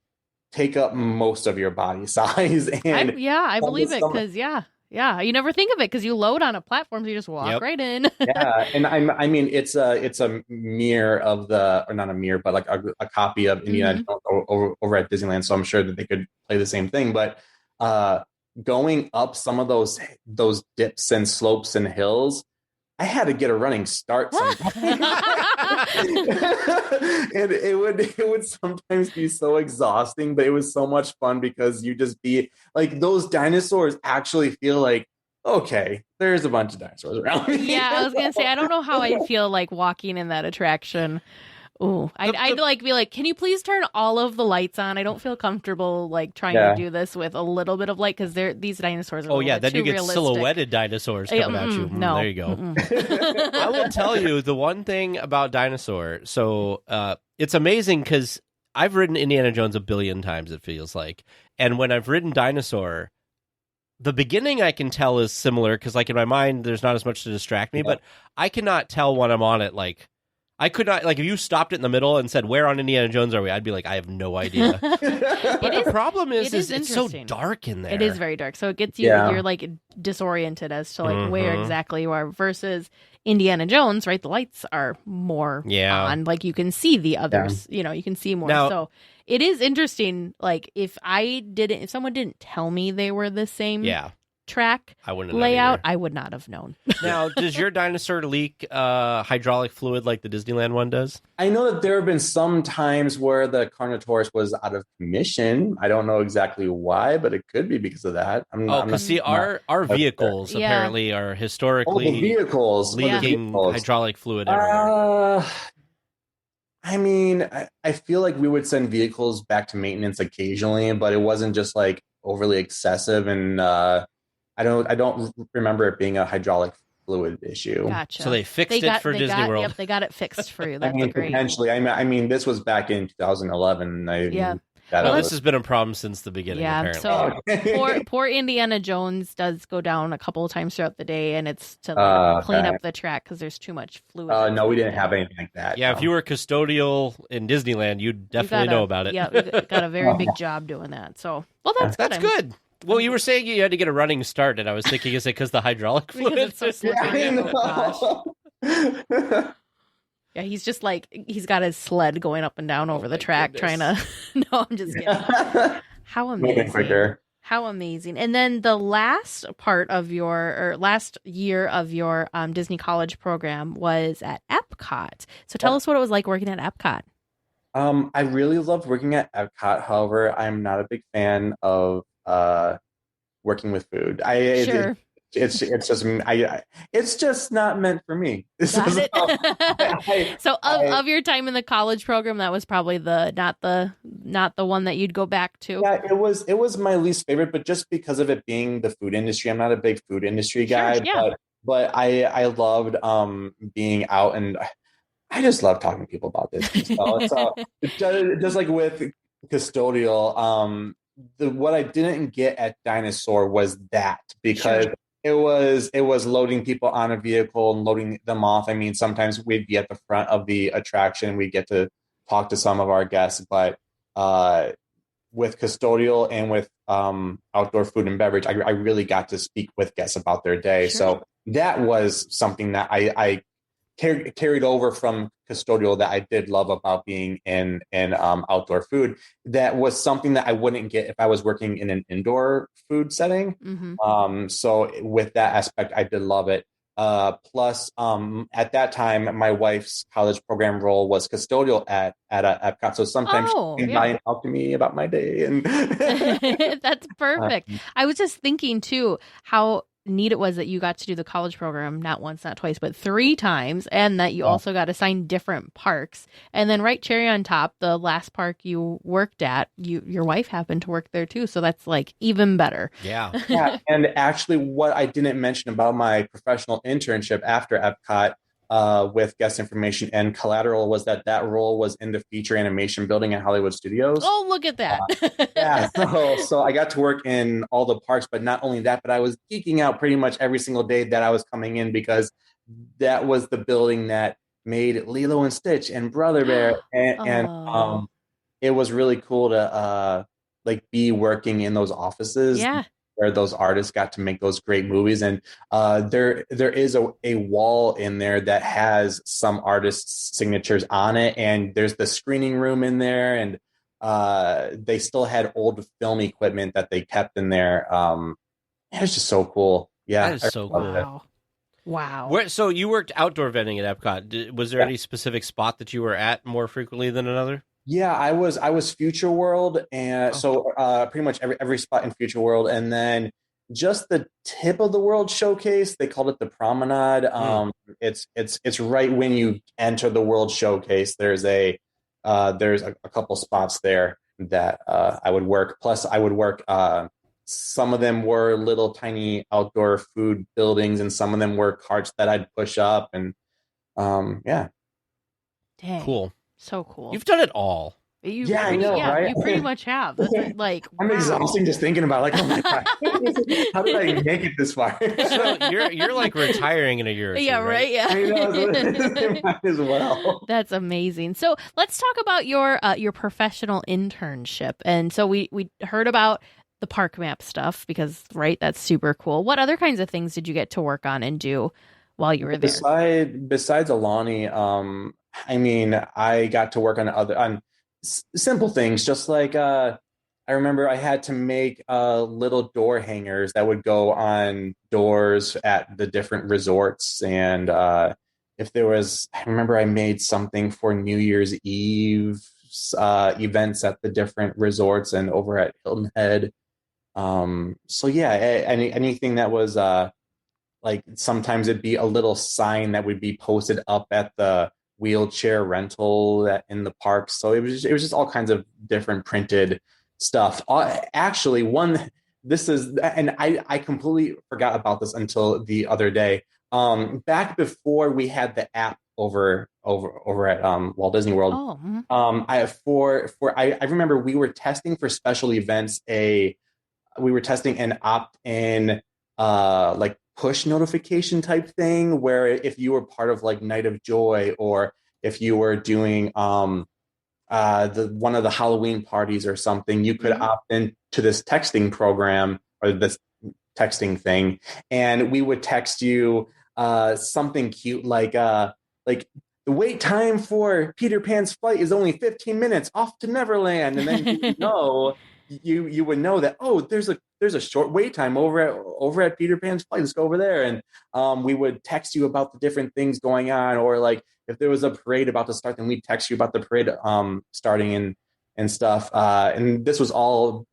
take up most of your body size. And I believe it, because you never think of it because you load on a platform, so you just walk right in. And I mean it's a mirror of or not a mirror, but like a copy of Indiana Jones over at Disneyland. So I'm sure that they could play the same thing. But going up some of those dips and slopes and hills, I had to get a running start sometimes. And it would sometimes be so exhausting, but it was so much fun because you just be like, those dinosaurs actually feel like, okay, there's a bunch of dinosaurs around me. Yeah, I was gonna say, I don't know how I'd feel like walking in that attraction. Ooh, I'd like be like, can you please turn all of the lights on? I don't feel comfortable like trying to do this with a little bit of light, because these dinosaurs are then you get realistic. Silhouetted dinosaurs coming at you. No. There you go. I will tell you the one thing about Dinosaur. So it's amazing because I've ridden Indiana Jones a billion times, it feels like. And when I've ridden Dinosaur, the beginning I can tell is similar because like in my mind, there's not as much to distract me, but I cannot tell when I'm on it like, I could not, like, if you stopped it in the middle and said, where on Indiana Jones are we? I'd be like, I have no idea. But the problem is it's so dark in there. It is very dark. So it gets you, you're like disoriented as to like where exactly you are versus Indiana Jones, right? The lights are more on. Like you can see the others, you know, you can see more. Now, so it is interesting. Like if someone didn't tell me they were the same track layout, I would not have known. Now, does your dinosaur leak hydraulic fluid like the Disneyland one does? I know that there have been some times where the Carnotaurus was out of commission. I don't know exactly why, but it could be because of that. Our vehicles apparently are historically leaking hydraulic fluid everywhere. I mean, I feel like we would send vehicles back to maintenance occasionally, but it wasn't just like overly excessive, and I don't remember it being a hydraulic fluid issue. Gotcha. So they fixed it for Disney World. Yep, they got it fixed for you. That's great. Potentially. I mean, this was back in 2011. This has been a problem since the beginning. Apparently. So poor Indiana Jones does go down a couple of times throughout the day, and it's to clean up the track because there's too much fluid. No, we didn't have anything like that. Yeah, if you were custodial in Disneyland, you'd definitely know about it. Yeah, we got a very big job doing that. So, well, that's good. Well, you were saying you had to get a running start, and I was thinking, is it because the hydraulic fluid? It's so slippery. Yeah, he's just like, he's got his sled going up and down over the track trying to... No, I'm just kidding. How amazing. How amazing. And then the last year of your Disney College program was at Epcot. So tell us what it was like working at Epcot. I really loved working at Epcot. However, I'm not a big fan of working with food. It's just not meant for me. Of your time in the college program, that was probably not the one that you'd go back to. Yeah, it was my least favorite, but just because of it being the food industry, I'm not a big food industry guy. But I loved being out, and I just love talking to people about this. So just like with custodial, what I didn't get at Dinosaur was that, because it was loading people on a vehicle and loading them off. I mean, sometimes we'd be at the front of the attraction, we'd get to talk to some of our guests, but with custodial and with outdoor food and beverage, I really got to speak with guests about their day. So that was something that I carried over from custodial that I did love about being in outdoor food. That was something that I wouldn't get if I was working in an indoor food setting. Mm-hmm. So with that aspect, I did love it. Plus, at that time, my wife's college program role was custodial at Epcot. So sometimes she came by and talked to me about my day. And that's perfect. I was just thinking too, how neat it was that you got to do the college program not once, not twice, but 3 times, and that you also got assigned different parks. And then right cherry on top, the last park you worked at, your wife happened to work there too, so that's like even better. Yeah. And actually, what I didn't mention about my professional internship after Epcot with guest information and collateral was that role was in the feature animation building at Hollywood Studios. Oh, look at that. So I got to work in all the parks, but not only that, but I was geeking out pretty much every single day that I was coming in, because that was the building that made Lilo and Stitch and Brother Bear. And it was really cool to be working in those offices. Yeah. Where those artists got to make those great movies. And there is a wall in there that has some artists' signatures on it. And there's the screening room in there. And they still had old film equipment that they kept in there. It was just so cool. Yeah. That is so cool. Wow. So you worked outdoor vending at Epcot. Was there any specific spot that you were at more frequently than another? Yeah, I was Future World, and so pretty much every spot in Future World, and then just the tip of the world showcase. They called it the Promenade. It's right when you enter the World Showcase. There's a couple spots there that I would work. Plus, I would work. Some of them were little tiny outdoor food buildings, and some of them were carts that I'd push up, and Dang. Cool. So cool. You've done it all. I know, right? You pretty much have. That's like, I'm wow. exhausting just thinking about like, oh my God, how did I make it this far? So you're like retiring in a year or two, Yeah, right. Yeah, I know, might as well. That's amazing. So let's talk about your professional internship. And so we heard about the park map stuff because, right, that's super cool. What other kinds of things did you get to work on and do while you were there? Besides Alani, I mean, I got to work on simple things, just like I remember I had to make little door hangers that would go on doors at the different resorts, and if there was, I remember I made something for New Year's Eve events at the different resorts and over at Hilton Head. So yeah, anything that was like sometimes it'd be a little sign that would be posted up at the wheelchair rental that in the park. So it was just all kinds of different printed stuff. Actually, I completely forgot about this until the other day. Back before we had the app over at Walt Disney World. Oh, mm-hmm. I remember we were testing for special events. We were testing an opt-in like push notification type thing where if you were part of like Night of Joy or if you were doing one of the Halloween parties or something, you could opt in to this texting program or this texting thing, and we would text you something cute like the wait time for Peter Pan's flight is only 15 minutes off to Neverland, and then you would know that, oh, there's a short wait time over at Peter Pan's flight. Let's go over there. And we would text you about the different things going on, or like if there was a parade about to start, then we'd text you about the parade starting and stuff. And this was all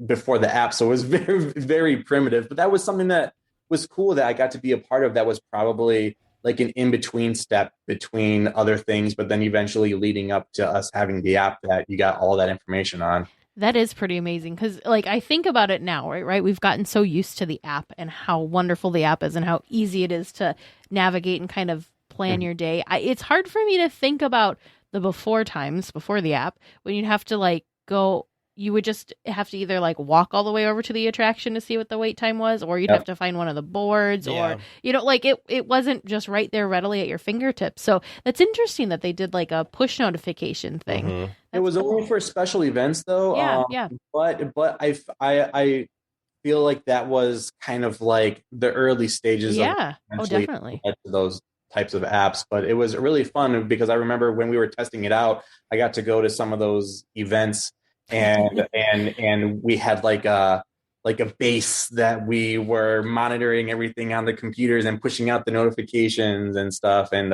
before the app, so it was very, very primitive. But that was something that was cool that I got to be a part of. That was probably like an in-between step between other things, but then eventually leading up to us having the app that you got all that information on. That is pretty amazing because, like, I think about it now, right? We've gotten so used to the app and how wonderful the app is and how easy it is to navigate and kind of plan your day. It's hard for me to think about the before times, before the app, when you'd have to, like, go, you would just have to either, like, walk all the way over to the attraction to see what the wait time was, or you'd have to find one of the boards, or, like, it wasn't just right there readily at your fingertips. So that's interesting that they did, like, a push notification thing. Mm-hmm. It was only for special events, though. Yeah. But I feel like that was kind of like the early stages. Yeah. Oh, definitely. To those types of apps, but it was really fun because I remember when we were testing it out, I got to go to some of those events, and we had like a base that we were monitoring everything on the computers and pushing out the notifications and stuff, and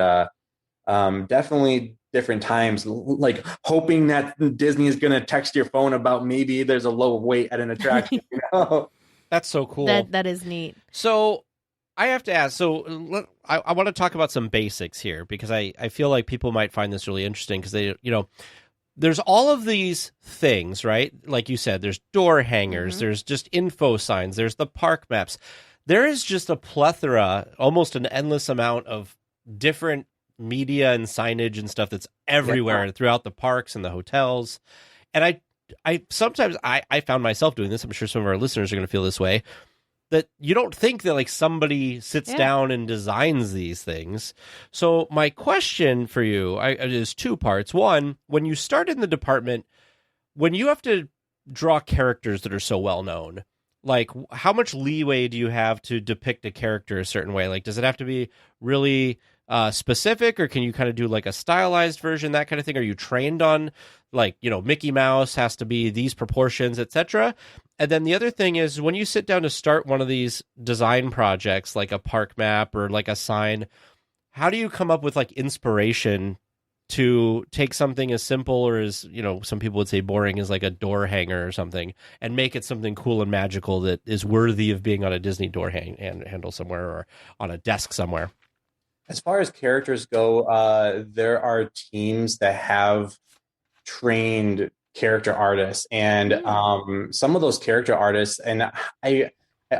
definitely different times, like hoping that Disney is going to text your phone about maybe there's a low wait at an attraction. That's so cool. That is neat. So I have to ask, I want to talk about some basics here because I feel like people might find this really interesting because there's all of these things, right? Like you said, there's door hangers, there's just info signs, there's the park maps. There is just a plethora, almost an endless amount of different media and signage and stuff that's everywhere throughout the parks and the hotels. And I sometimes I found myself doing this. I'm sure some of our listeners are going to feel this way, that you don't think that like somebody sits down and designs these things. So my question for you is two parts. One, when you start in the department, when you have to draw characters that are so well known, like how much leeway do you have to depict a character a certain way? Like, does it have to be really specific, or can you kind of do like a stylized version, that kind of thing? Are you trained on like, Mickey Mouse has to be these proportions, etc.? And then the other thing is when you sit down to start one of these design projects, like a park map or like a sign, how do you come up with like inspiration to take something as simple or as, some people would say boring as like a door hanger or something and make it something cool and magical that is worthy of being on a Disney door handle somewhere or on a desk somewhere? As far as characters go, there are teams that have trained character artists, and some of those character artists, and I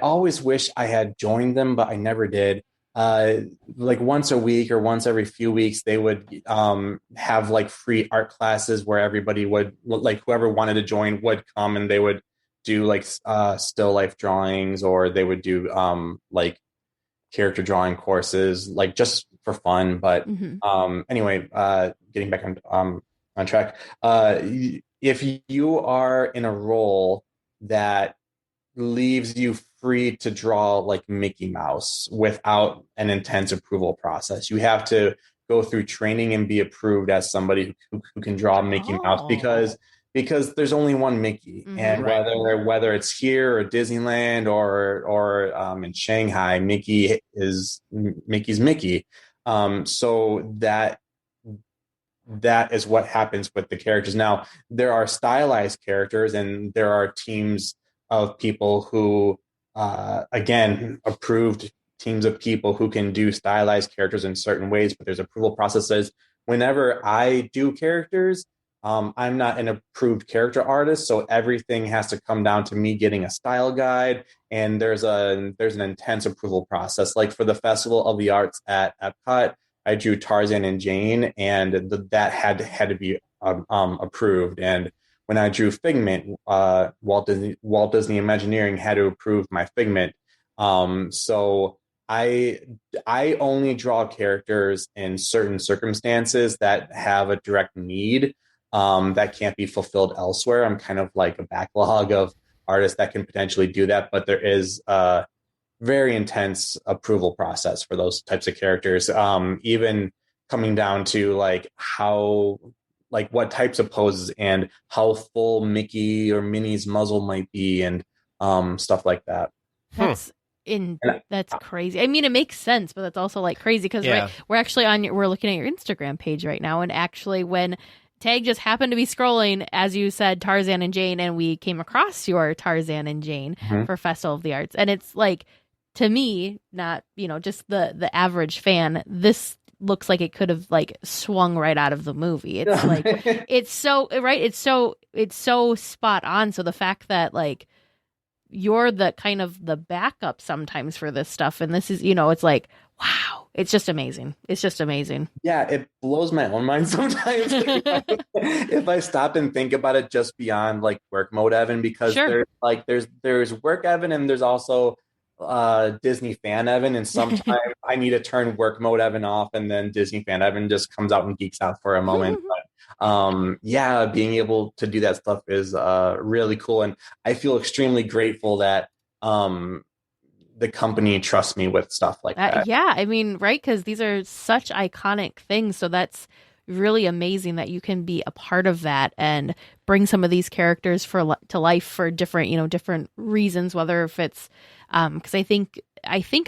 always wish I had joined them, but I never did. like once a week or once every few weeks, they would have like free art classes where everybody would, like whoever wanted to join would come, and they would do like still life drawings, or they would do like character drawing courses, like just for fun. But anyway, getting back on track. If you are in a role that leaves you free to draw like Mickey Mouse without an intense approval process, you have to go through training and be approved as somebody who can draw Mickey Mouse, because there's only one Mickey, and whether it's here or Disneyland or in Shanghai, Mickey's Mickey. So that is what happens with the characters. Now, there are stylized characters, and there are teams of people who, again, approved teams of people who can do stylized characters in certain ways, but there's approval processes. Whenever I do characters, I'm not an approved character artist, so everything has to come down to me getting a style guide, and there's an intense approval process. Like for the Festival of the Arts at Epcot, I drew Tarzan and Jane, and that had to be approved. And when I drew Figment, Walt Disney Imagineering had to approve my Figment. So I only draw characters in certain circumstances that have a direct need that can't be fulfilled elsewhere. I'm kind of like a backlog of artists that can potentially do that, but there is a very intense approval process for those types of characters. Even coming down to like what types of poses and how full Mickey or Minnie's muzzle might be, and stuff like that. That's crazy. I mean, it makes sense, but that's also like crazy because right, we're looking at your Instagram page right now, and actually when Tag just happened to be scrolling, as you said, Tarzan and Jane, and we came across your Tarzan and Jane for Festival of the Arts, and it's like, to me, not just the average fan, this looks like it could have like swung right out of the movie. It's like it's so right. It's so spot on. So the fact that like you're the kind of the backup sometimes for this stuff, and this is it's like, wow, it's just amazing. It's just amazing. Yeah, it blows my own mind sometimes if I stop and think about it just beyond like work mode Evan, because there's work Evan, and there's also Disney fan Evan, and sometimes I need to turn work mode Evan off, and then Disney fan Evan just comes out and geeks out for a moment. But being able to do that stuff is really cool, and I feel extremely grateful that the company trusts me with stuff like that. Yeah, I mean, right, because these are such iconic things, so that's really amazing that you can be a part of that and bring some of these characters to life for different different reasons, whether if it's because I think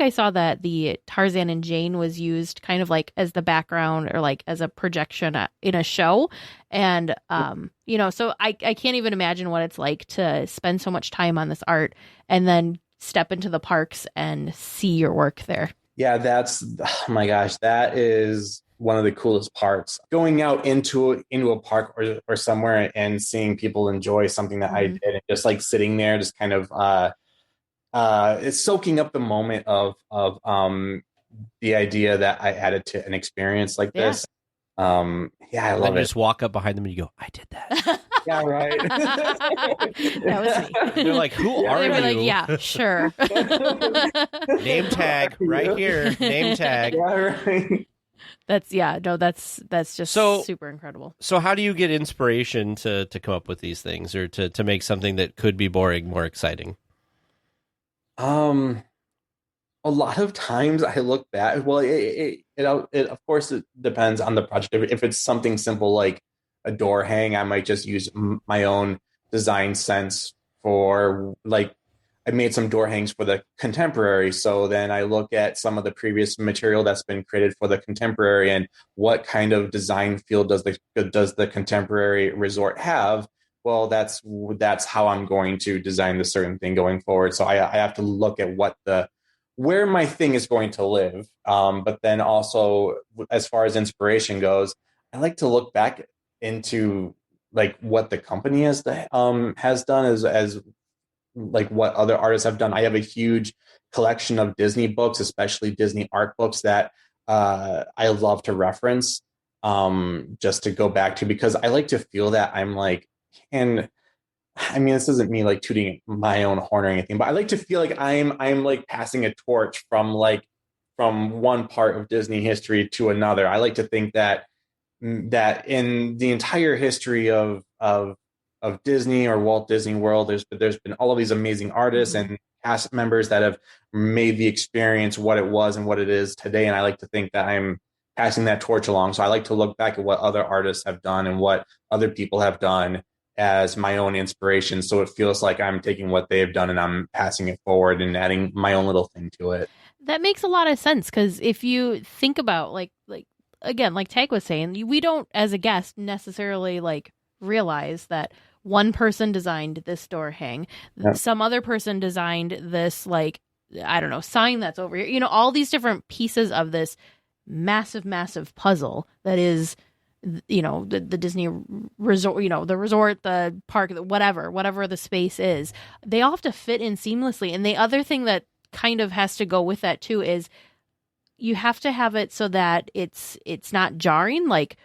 I saw that the Tarzan and Jane was used kind of like as the background or like as a projection in a show, and so I can't even imagine what it's like to spend so much time on this art and then step into the parks and see your work there. Yeah, oh my gosh, that is one of the coolest parts. Going out into a park or somewhere and seeing people enjoy something that I did, and just like sitting there, just kind of it's soaking up the moment of the idea that I added to an experience like this. I love it. Just walk up behind them and you go, I did that. Yeah, right. That was me. They're like, who are you? They were like, yeah, sure. Name tag right here. Name tag. Yeah, right. That's just super incredible. So how do you get inspiration to come up with these things, or to make something that could be boring more exciting? A lot of times I look back. Well, it of course it depends on the project. If it's something simple like a door hang, I might just use my own design sense for, like, I made some door hangs for the contemporary. So then I look at some of the previous material that's been created for the contemporary, and what kind of design field does the contemporary resort have? Well, that's how I'm going to design the certain thing going forward. So I have to look at where my thing is going to live. But then also, as far as inspiration goes, I like to look back into like what the company has done as like what other artists have done. I have a huge collection of Disney books, especially Disney art books that I love to reference, just to go back to, because I like to feel that I'm like, and I mean, this isn't me like tooting my own horn or anything, but I like to feel like I'm like passing a torch from one part of Disney history to another. I like to think that in the entire history of Disney or Walt Disney World, there's been all of these amazing artists and cast members that have made the experience what it was and what it is today. And I like to think that I'm passing that torch along. So I like to look back at what other artists have done and what other people have done as my own inspiration. So it feels like I'm taking what they have done and I'm passing it forward and adding my own little thing to it. That makes a lot of sense, because if you think about like again, like Tag was saying, we don't as a guest necessarily like realize that one person designed this door hang, some other person designed this, like, I don't know, sign that's over here, you know, all these different pieces of this massive puzzle that is, you know, the Disney resort, you know, the resort, the park, whatever the space is, they all have to fit in seamlessly. And the other thing that kind of has to go with that too is you have to have it so that it's not jarring. Like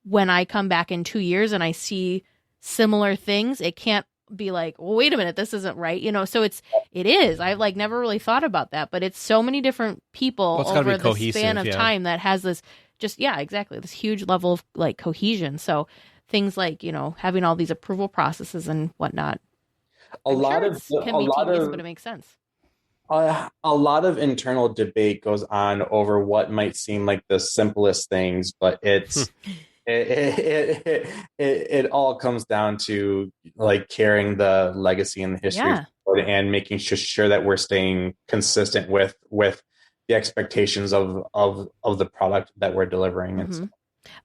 when I come back in 2 years and I see similar things, it can't be like, well, wait a minute, this isn't right, you know. So it is. I've like never really thought about that, but it's so many different people over the span of time that has this exactly, this huge level of like cohesion. So things like, you know, having all these approval processes and whatnot. Can be tedious, but it makes sense. A lot of internal debate goes on over what might seem like the simplest things, but it's it all comes down to like carrying the legacy and the history and making sure that we're staying consistent with the expectations of the product that we're delivering. And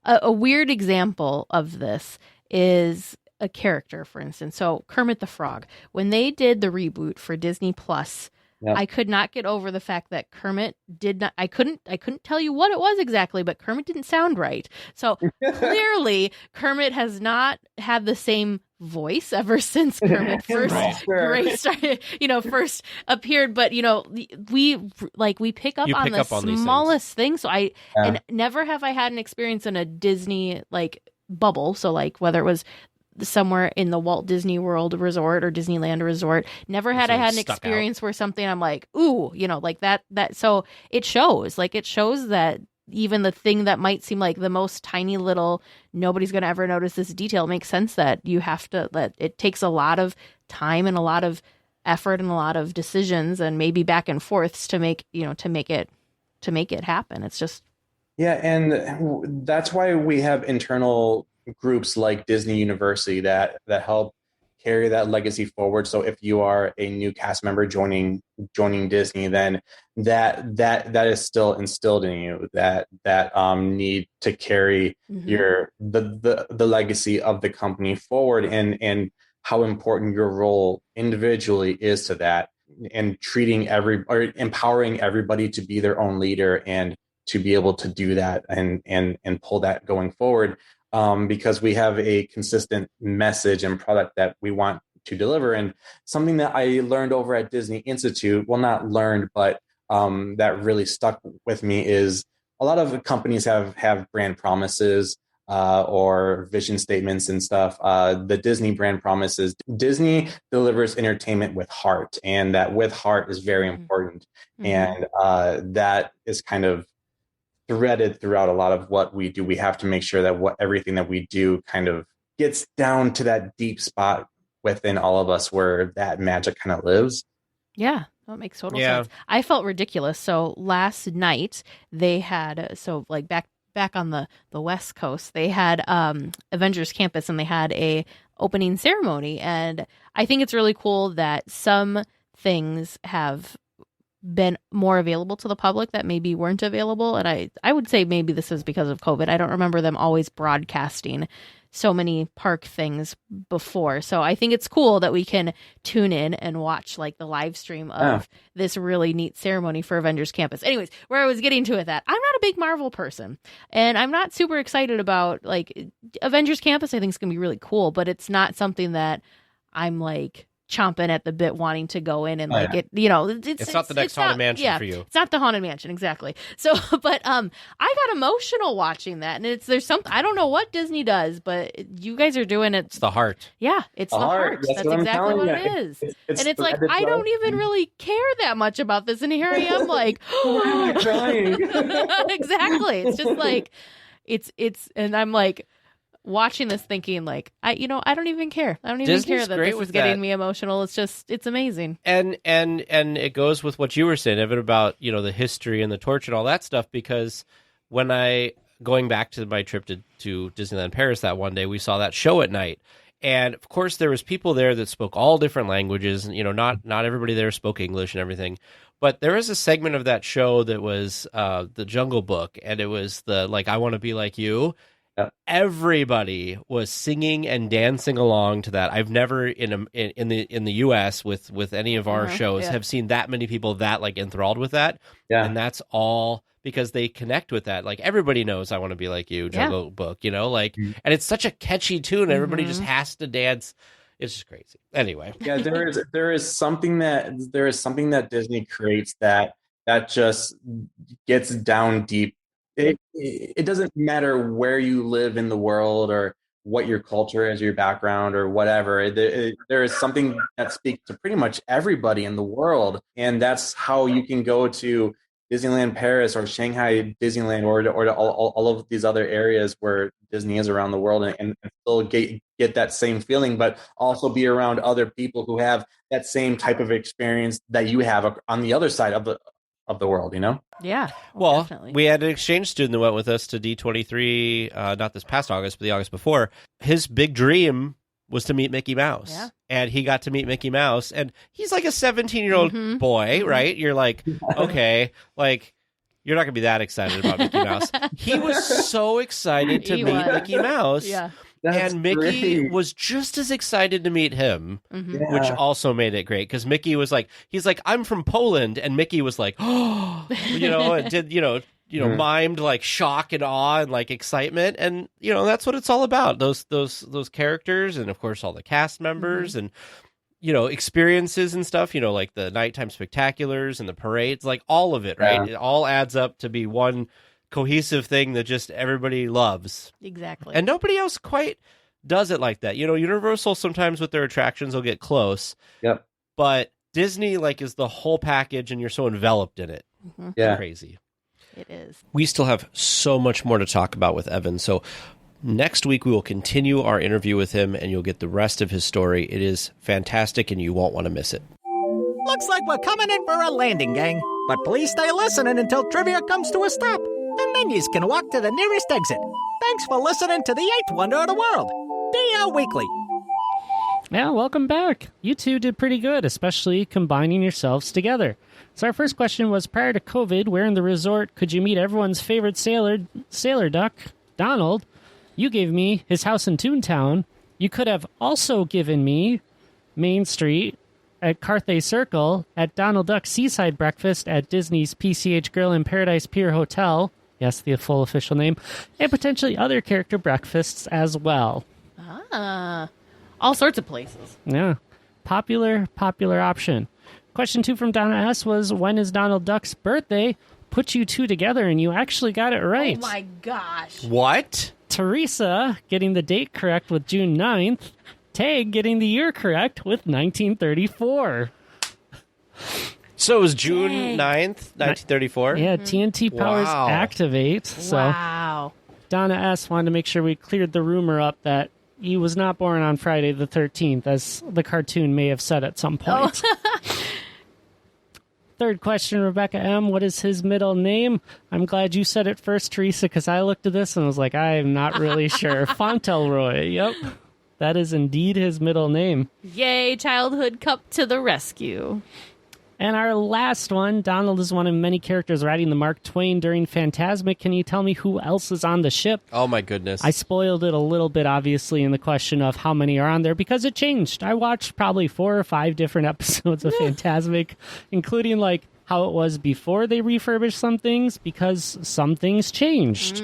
a weird example of this is a character, for instance. So Kermit the Frog, when they did the reboot for Disney Plus, I could not get over the fact that Kermit did not, I couldn't tell you what it was exactly, but Kermit didn't sound right. So clearly Kermit has not had the same voice ever since Kermit first appeared. But you know, we pick up on the smallest thing. So and never have I had an experience in a Disney like bubble. So like whether it was somewhere in the Walt Disney World Resort or Disneyland Resort, never had I had an experience where something I'm like, ooh, you know, like that. So it shows that even the thing that might seem like the most tiny little, nobody's going to ever notice this detail, makes sense that you have to it takes a lot of time and a lot of effort and a lot of decisions and maybe back and forths to make it happen. It's just. Yeah. And that's why we have internal groups like Disney University that help carry that legacy forward. So if you are a new cast member joining Disney, then that is still instilled in you, that need to carry the legacy of the company forward, and how important your role individually is to that, and empowering everybody to be their own leader and to be able to do that and pull that going forward. Because we have a consistent message and product that we want to deliver. And something that I learned over at Disney Institute, well, not learned, but that really stuck with me, is a lot of companies have brand promises or vision statements and stuff. The Disney brand promise is Disney delivers entertainment with heart, and that with heart is very important. And that is kind of threaded throughout a lot of what we do. We have to make sure that everything that we do kind of gets down to that deep spot within all of us where that magic kind of lives. Yeah, that makes total sense. I felt ridiculous. So last night they had, back on the West Coast, they had Avengers Campus, and they had a opening ceremony. And I think it's really cool that some things have been more available to the public that maybe weren't available. And I would say maybe this is because of COVID. I don't remember them always broadcasting so many park things before. So I think it's cool that we can tune in and watch like the live stream of this really neat ceremony for Avengers Campus. Anyways, where I was getting to with that, I'm not a big Marvel person, and I'm not super excited about like Avengers Campus. I think it's going to be really cool, but it's not something that I'm like chomping at the bit wanting to go in and it's not the next Haunted Mansion for you. It's not the Haunted Mansion, exactly. So, but I got emotional watching that, and there's something, I don't know what Disney does, but you guys are doing it. It's the heart. Yeah, it's the heart. That's exactly what it is. And it's like, I don't even really care that much about this, and here I am like, crying. Exactly. It's just like, it's, and I'm like, watching this thinking like, I don't even care. I don't even Disney's care that great this with is getting that. me emotional. It's amazing. And it goes with what you were saying, Evan, about, the history and the torch and all that stuff, because when going back to my trip to Disneyland Paris that one day, we saw that show at night. And of course there was people there that spoke all different languages, and not everybody there spoke English and everything. But there was a segment of that show that was the Jungle Book, and it was the I Want to Be Like You. Yep. Everybody was singing and dancing along to that. I've never in the US with any of our shows have seen that many people that enthralled with that. Yeah. And that's all because they connect with that. Everybody knows I Want to Be Like You, Jungle Book, and it's such a catchy tune. Everybody just has to dance. It's just crazy. Anyway. Yeah, there is something that Disney creates that just gets down deep. It doesn't matter where you live in the world or what your culture is, your background or whatever. There is something that speaks to pretty much everybody in the world. And that's how you can go to Disneyland Paris or Shanghai Disneyland or to all of these other areas where Disney is around the world and still get that same feeling, but also be around other people who have that same type of experience that you have on the other side of the world, Yeah. Well, definitely. we had an exchange student that went with us to D23, not this past August, but the August before. His big dream was to meet Mickey Mouse. Yeah. And he got to meet Mickey Mouse. And he's like a 17-year-old boy, right? You're like, okay, you're not going to be that excited about Mickey Mouse. He was so excited to meet Mickey Mouse. Yeah. That's and Mickey great. was just as excited to meet him, Mm-hmm. which also made it great because Mickey was he's like, I'm from Poland, and Mickey was like, oh, and did mimed shock and awe and excitement, and that's what it's all about. Those characters, and of course all the cast members and experiences and stuff. Like the nighttime spectaculars and the parades, all of it, right? Yeah. It all adds up to be one cohesive thing that just everybody loves. Exactly. And nobody else quite does it like that. Universal sometimes with their attractions will get close. Yep. But Disney is the whole package and you're so enveloped in it. Yeah. It's crazy. It is. We still have so much more to talk about with Evan. So next week we will continue our interview with him and you'll get the rest of his story. It is fantastic and you won't want to miss it. Looks like we're coming in for a landing, gang. But please stay listening until trivia comes to a stop. And then you can walk to the nearest exit. Thanks for listening to the 8th wonder of the world, DLWeekly. Yeah, welcome back. You two did pretty good, especially combining yourselves together. So our first question was, prior to COVID, where in the resort could you meet everyone's favorite sailor duck, Donald? You gave me his house in Toontown. You could have also given me Main Street at Carthay Circle, at Donald Duck Seaside Breakfast at Disney's PCH Grill and Paradise Pier Hotel. Yes, the full official name. And potentially other character breakfasts as well. Ah. All sorts of places. Yeah. Popular option. Question 2 from Donna S. was, when is Donald Duck's birthday? Put you two together and you actually got it right. Oh my gosh. What? Teresa getting the date correct with June 9th. Tag getting the year correct with 1934. So it was June Dang. 9th, 1934? Yeah, TNT powers Wow. activate. So Wow. Donna S. wanted to make sure we cleared the rumor up that he was not born on Friday the 13th, as the cartoon may have said at some point. Third question, Rebecca M. What is his middle name? I'm glad you said it first, Teresa, because I looked at this and was like, I am not really sure. Fauntleroy. Yep. That is indeed his middle name. Yay, childhood cup to the rescue. And our last one, Donald is one of many characters riding the Mark Twain during Fantasmic. Can you tell me who else is on the ship? Oh, my goodness. I spoiled it a little bit, obviously, in the question of how many are on there, because it changed. I watched probably 4 or 5 different episodes of Fantasmic, including, how it was before they refurbished some things, because some things changed.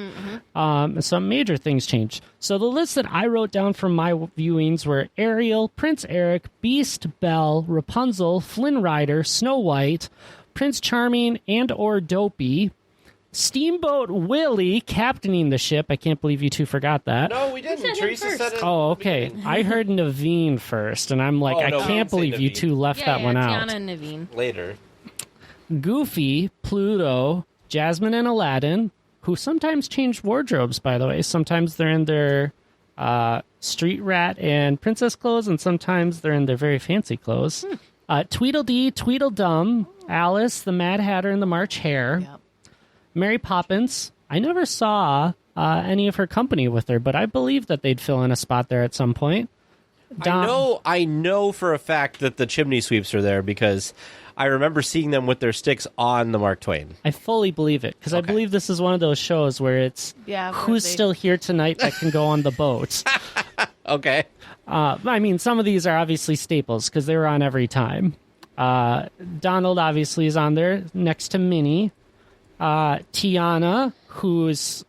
Some major things changed. So the list that I wrote down from my viewings were Ariel, Prince Eric, Beast, Belle, Rapunzel, Flynn Rider, Snow White, Prince Charming and or Dopey, Steamboat Willie captaining the ship. I can't believe you two forgot that. No, we didn't. Teresa said it. Oh, okay. I heard Naveen first, and I'm like, Oh, no, I we can't didn't say believe you Naveen. two left that one out. Tiana and Naveen. Later. Goofy, Pluto, Jasmine and Aladdin, who sometimes change wardrobes, by the way. Sometimes they're in their street rat and princess clothes, and sometimes they're in their very fancy clothes. Tweedledee, Tweedledum, Alice, the Mad Hatter, and the March Hare. Yep. Mary Poppins. I never saw any of her company with her, but I believe that they'd fill in a spot there at some point. I know for a fact that the chimney sweeps are there because I remember seeing them with their sticks on the Mark Twain. I fully believe it, because I believe this is one of those shows where it's who's still here tonight that can go on the boat. Okay. I mean, some of these are obviously staples because they were on every time. Donald obviously is on there next to Minnie. Tiana, who's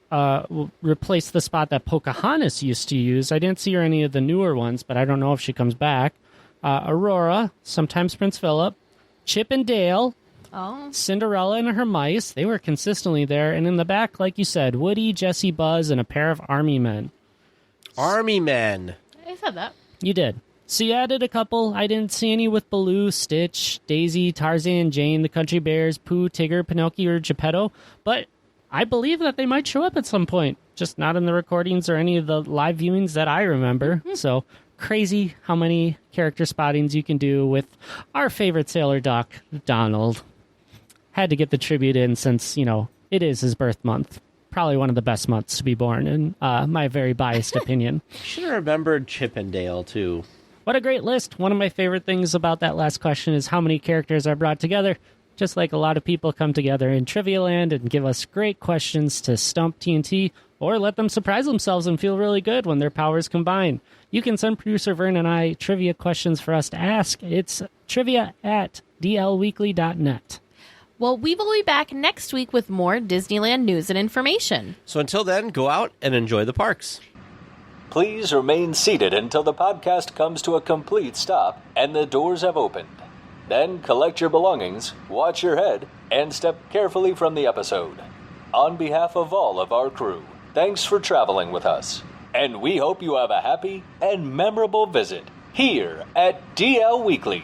replaced the spot that Pocahontas used to use. I didn't see her any of the newer ones, but I don't know if she comes back. Aurora, sometimes Prince Philip. Chip and Dale. Oh. Cinderella and her mice. They were consistently there. And in the back, like you said, Woody, Jesse, Buzz, and a pair of army men. Army men. I said that. You did. So you added a couple. I didn't see any with Baloo, Stitch, Daisy, Tarzan, Jane, the Country Bears, Pooh, Tigger, Pinocchio, or Geppetto. But I believe that they might show up at some point. Just not in the recordings or any of the live viewings that I remember. So crazy how many character spottings you can do with our favorite sailor duck, Donald. Had to get the tribute in since, it is his birth month. Probably one of the best months to be born, in my very biased opinion. Should have remembered Chip and Dale, too. What a great list. One of my favorite things about that last question is how many characters are brought together. Just like a lot of people come together in Trivia Land and give us great questions to stump TNT, or let them surprise themselves and feel really good when their powers combine. You can send producer Vern and I trivia questions for us to ask. It's trivia@dlweekly.net. Well, we will be back next week with more Disneyland news and information. So until then, go out and enjoy the parks. Please remain seated until the podcast comes to a complete stop and the doors have opened. Then collect your belongings, watch your head, and step carefully from the episode. On behalf of all of our crew, thanks for traveling with us. And we hope you have a happy and memorable visit here at DL Weekly.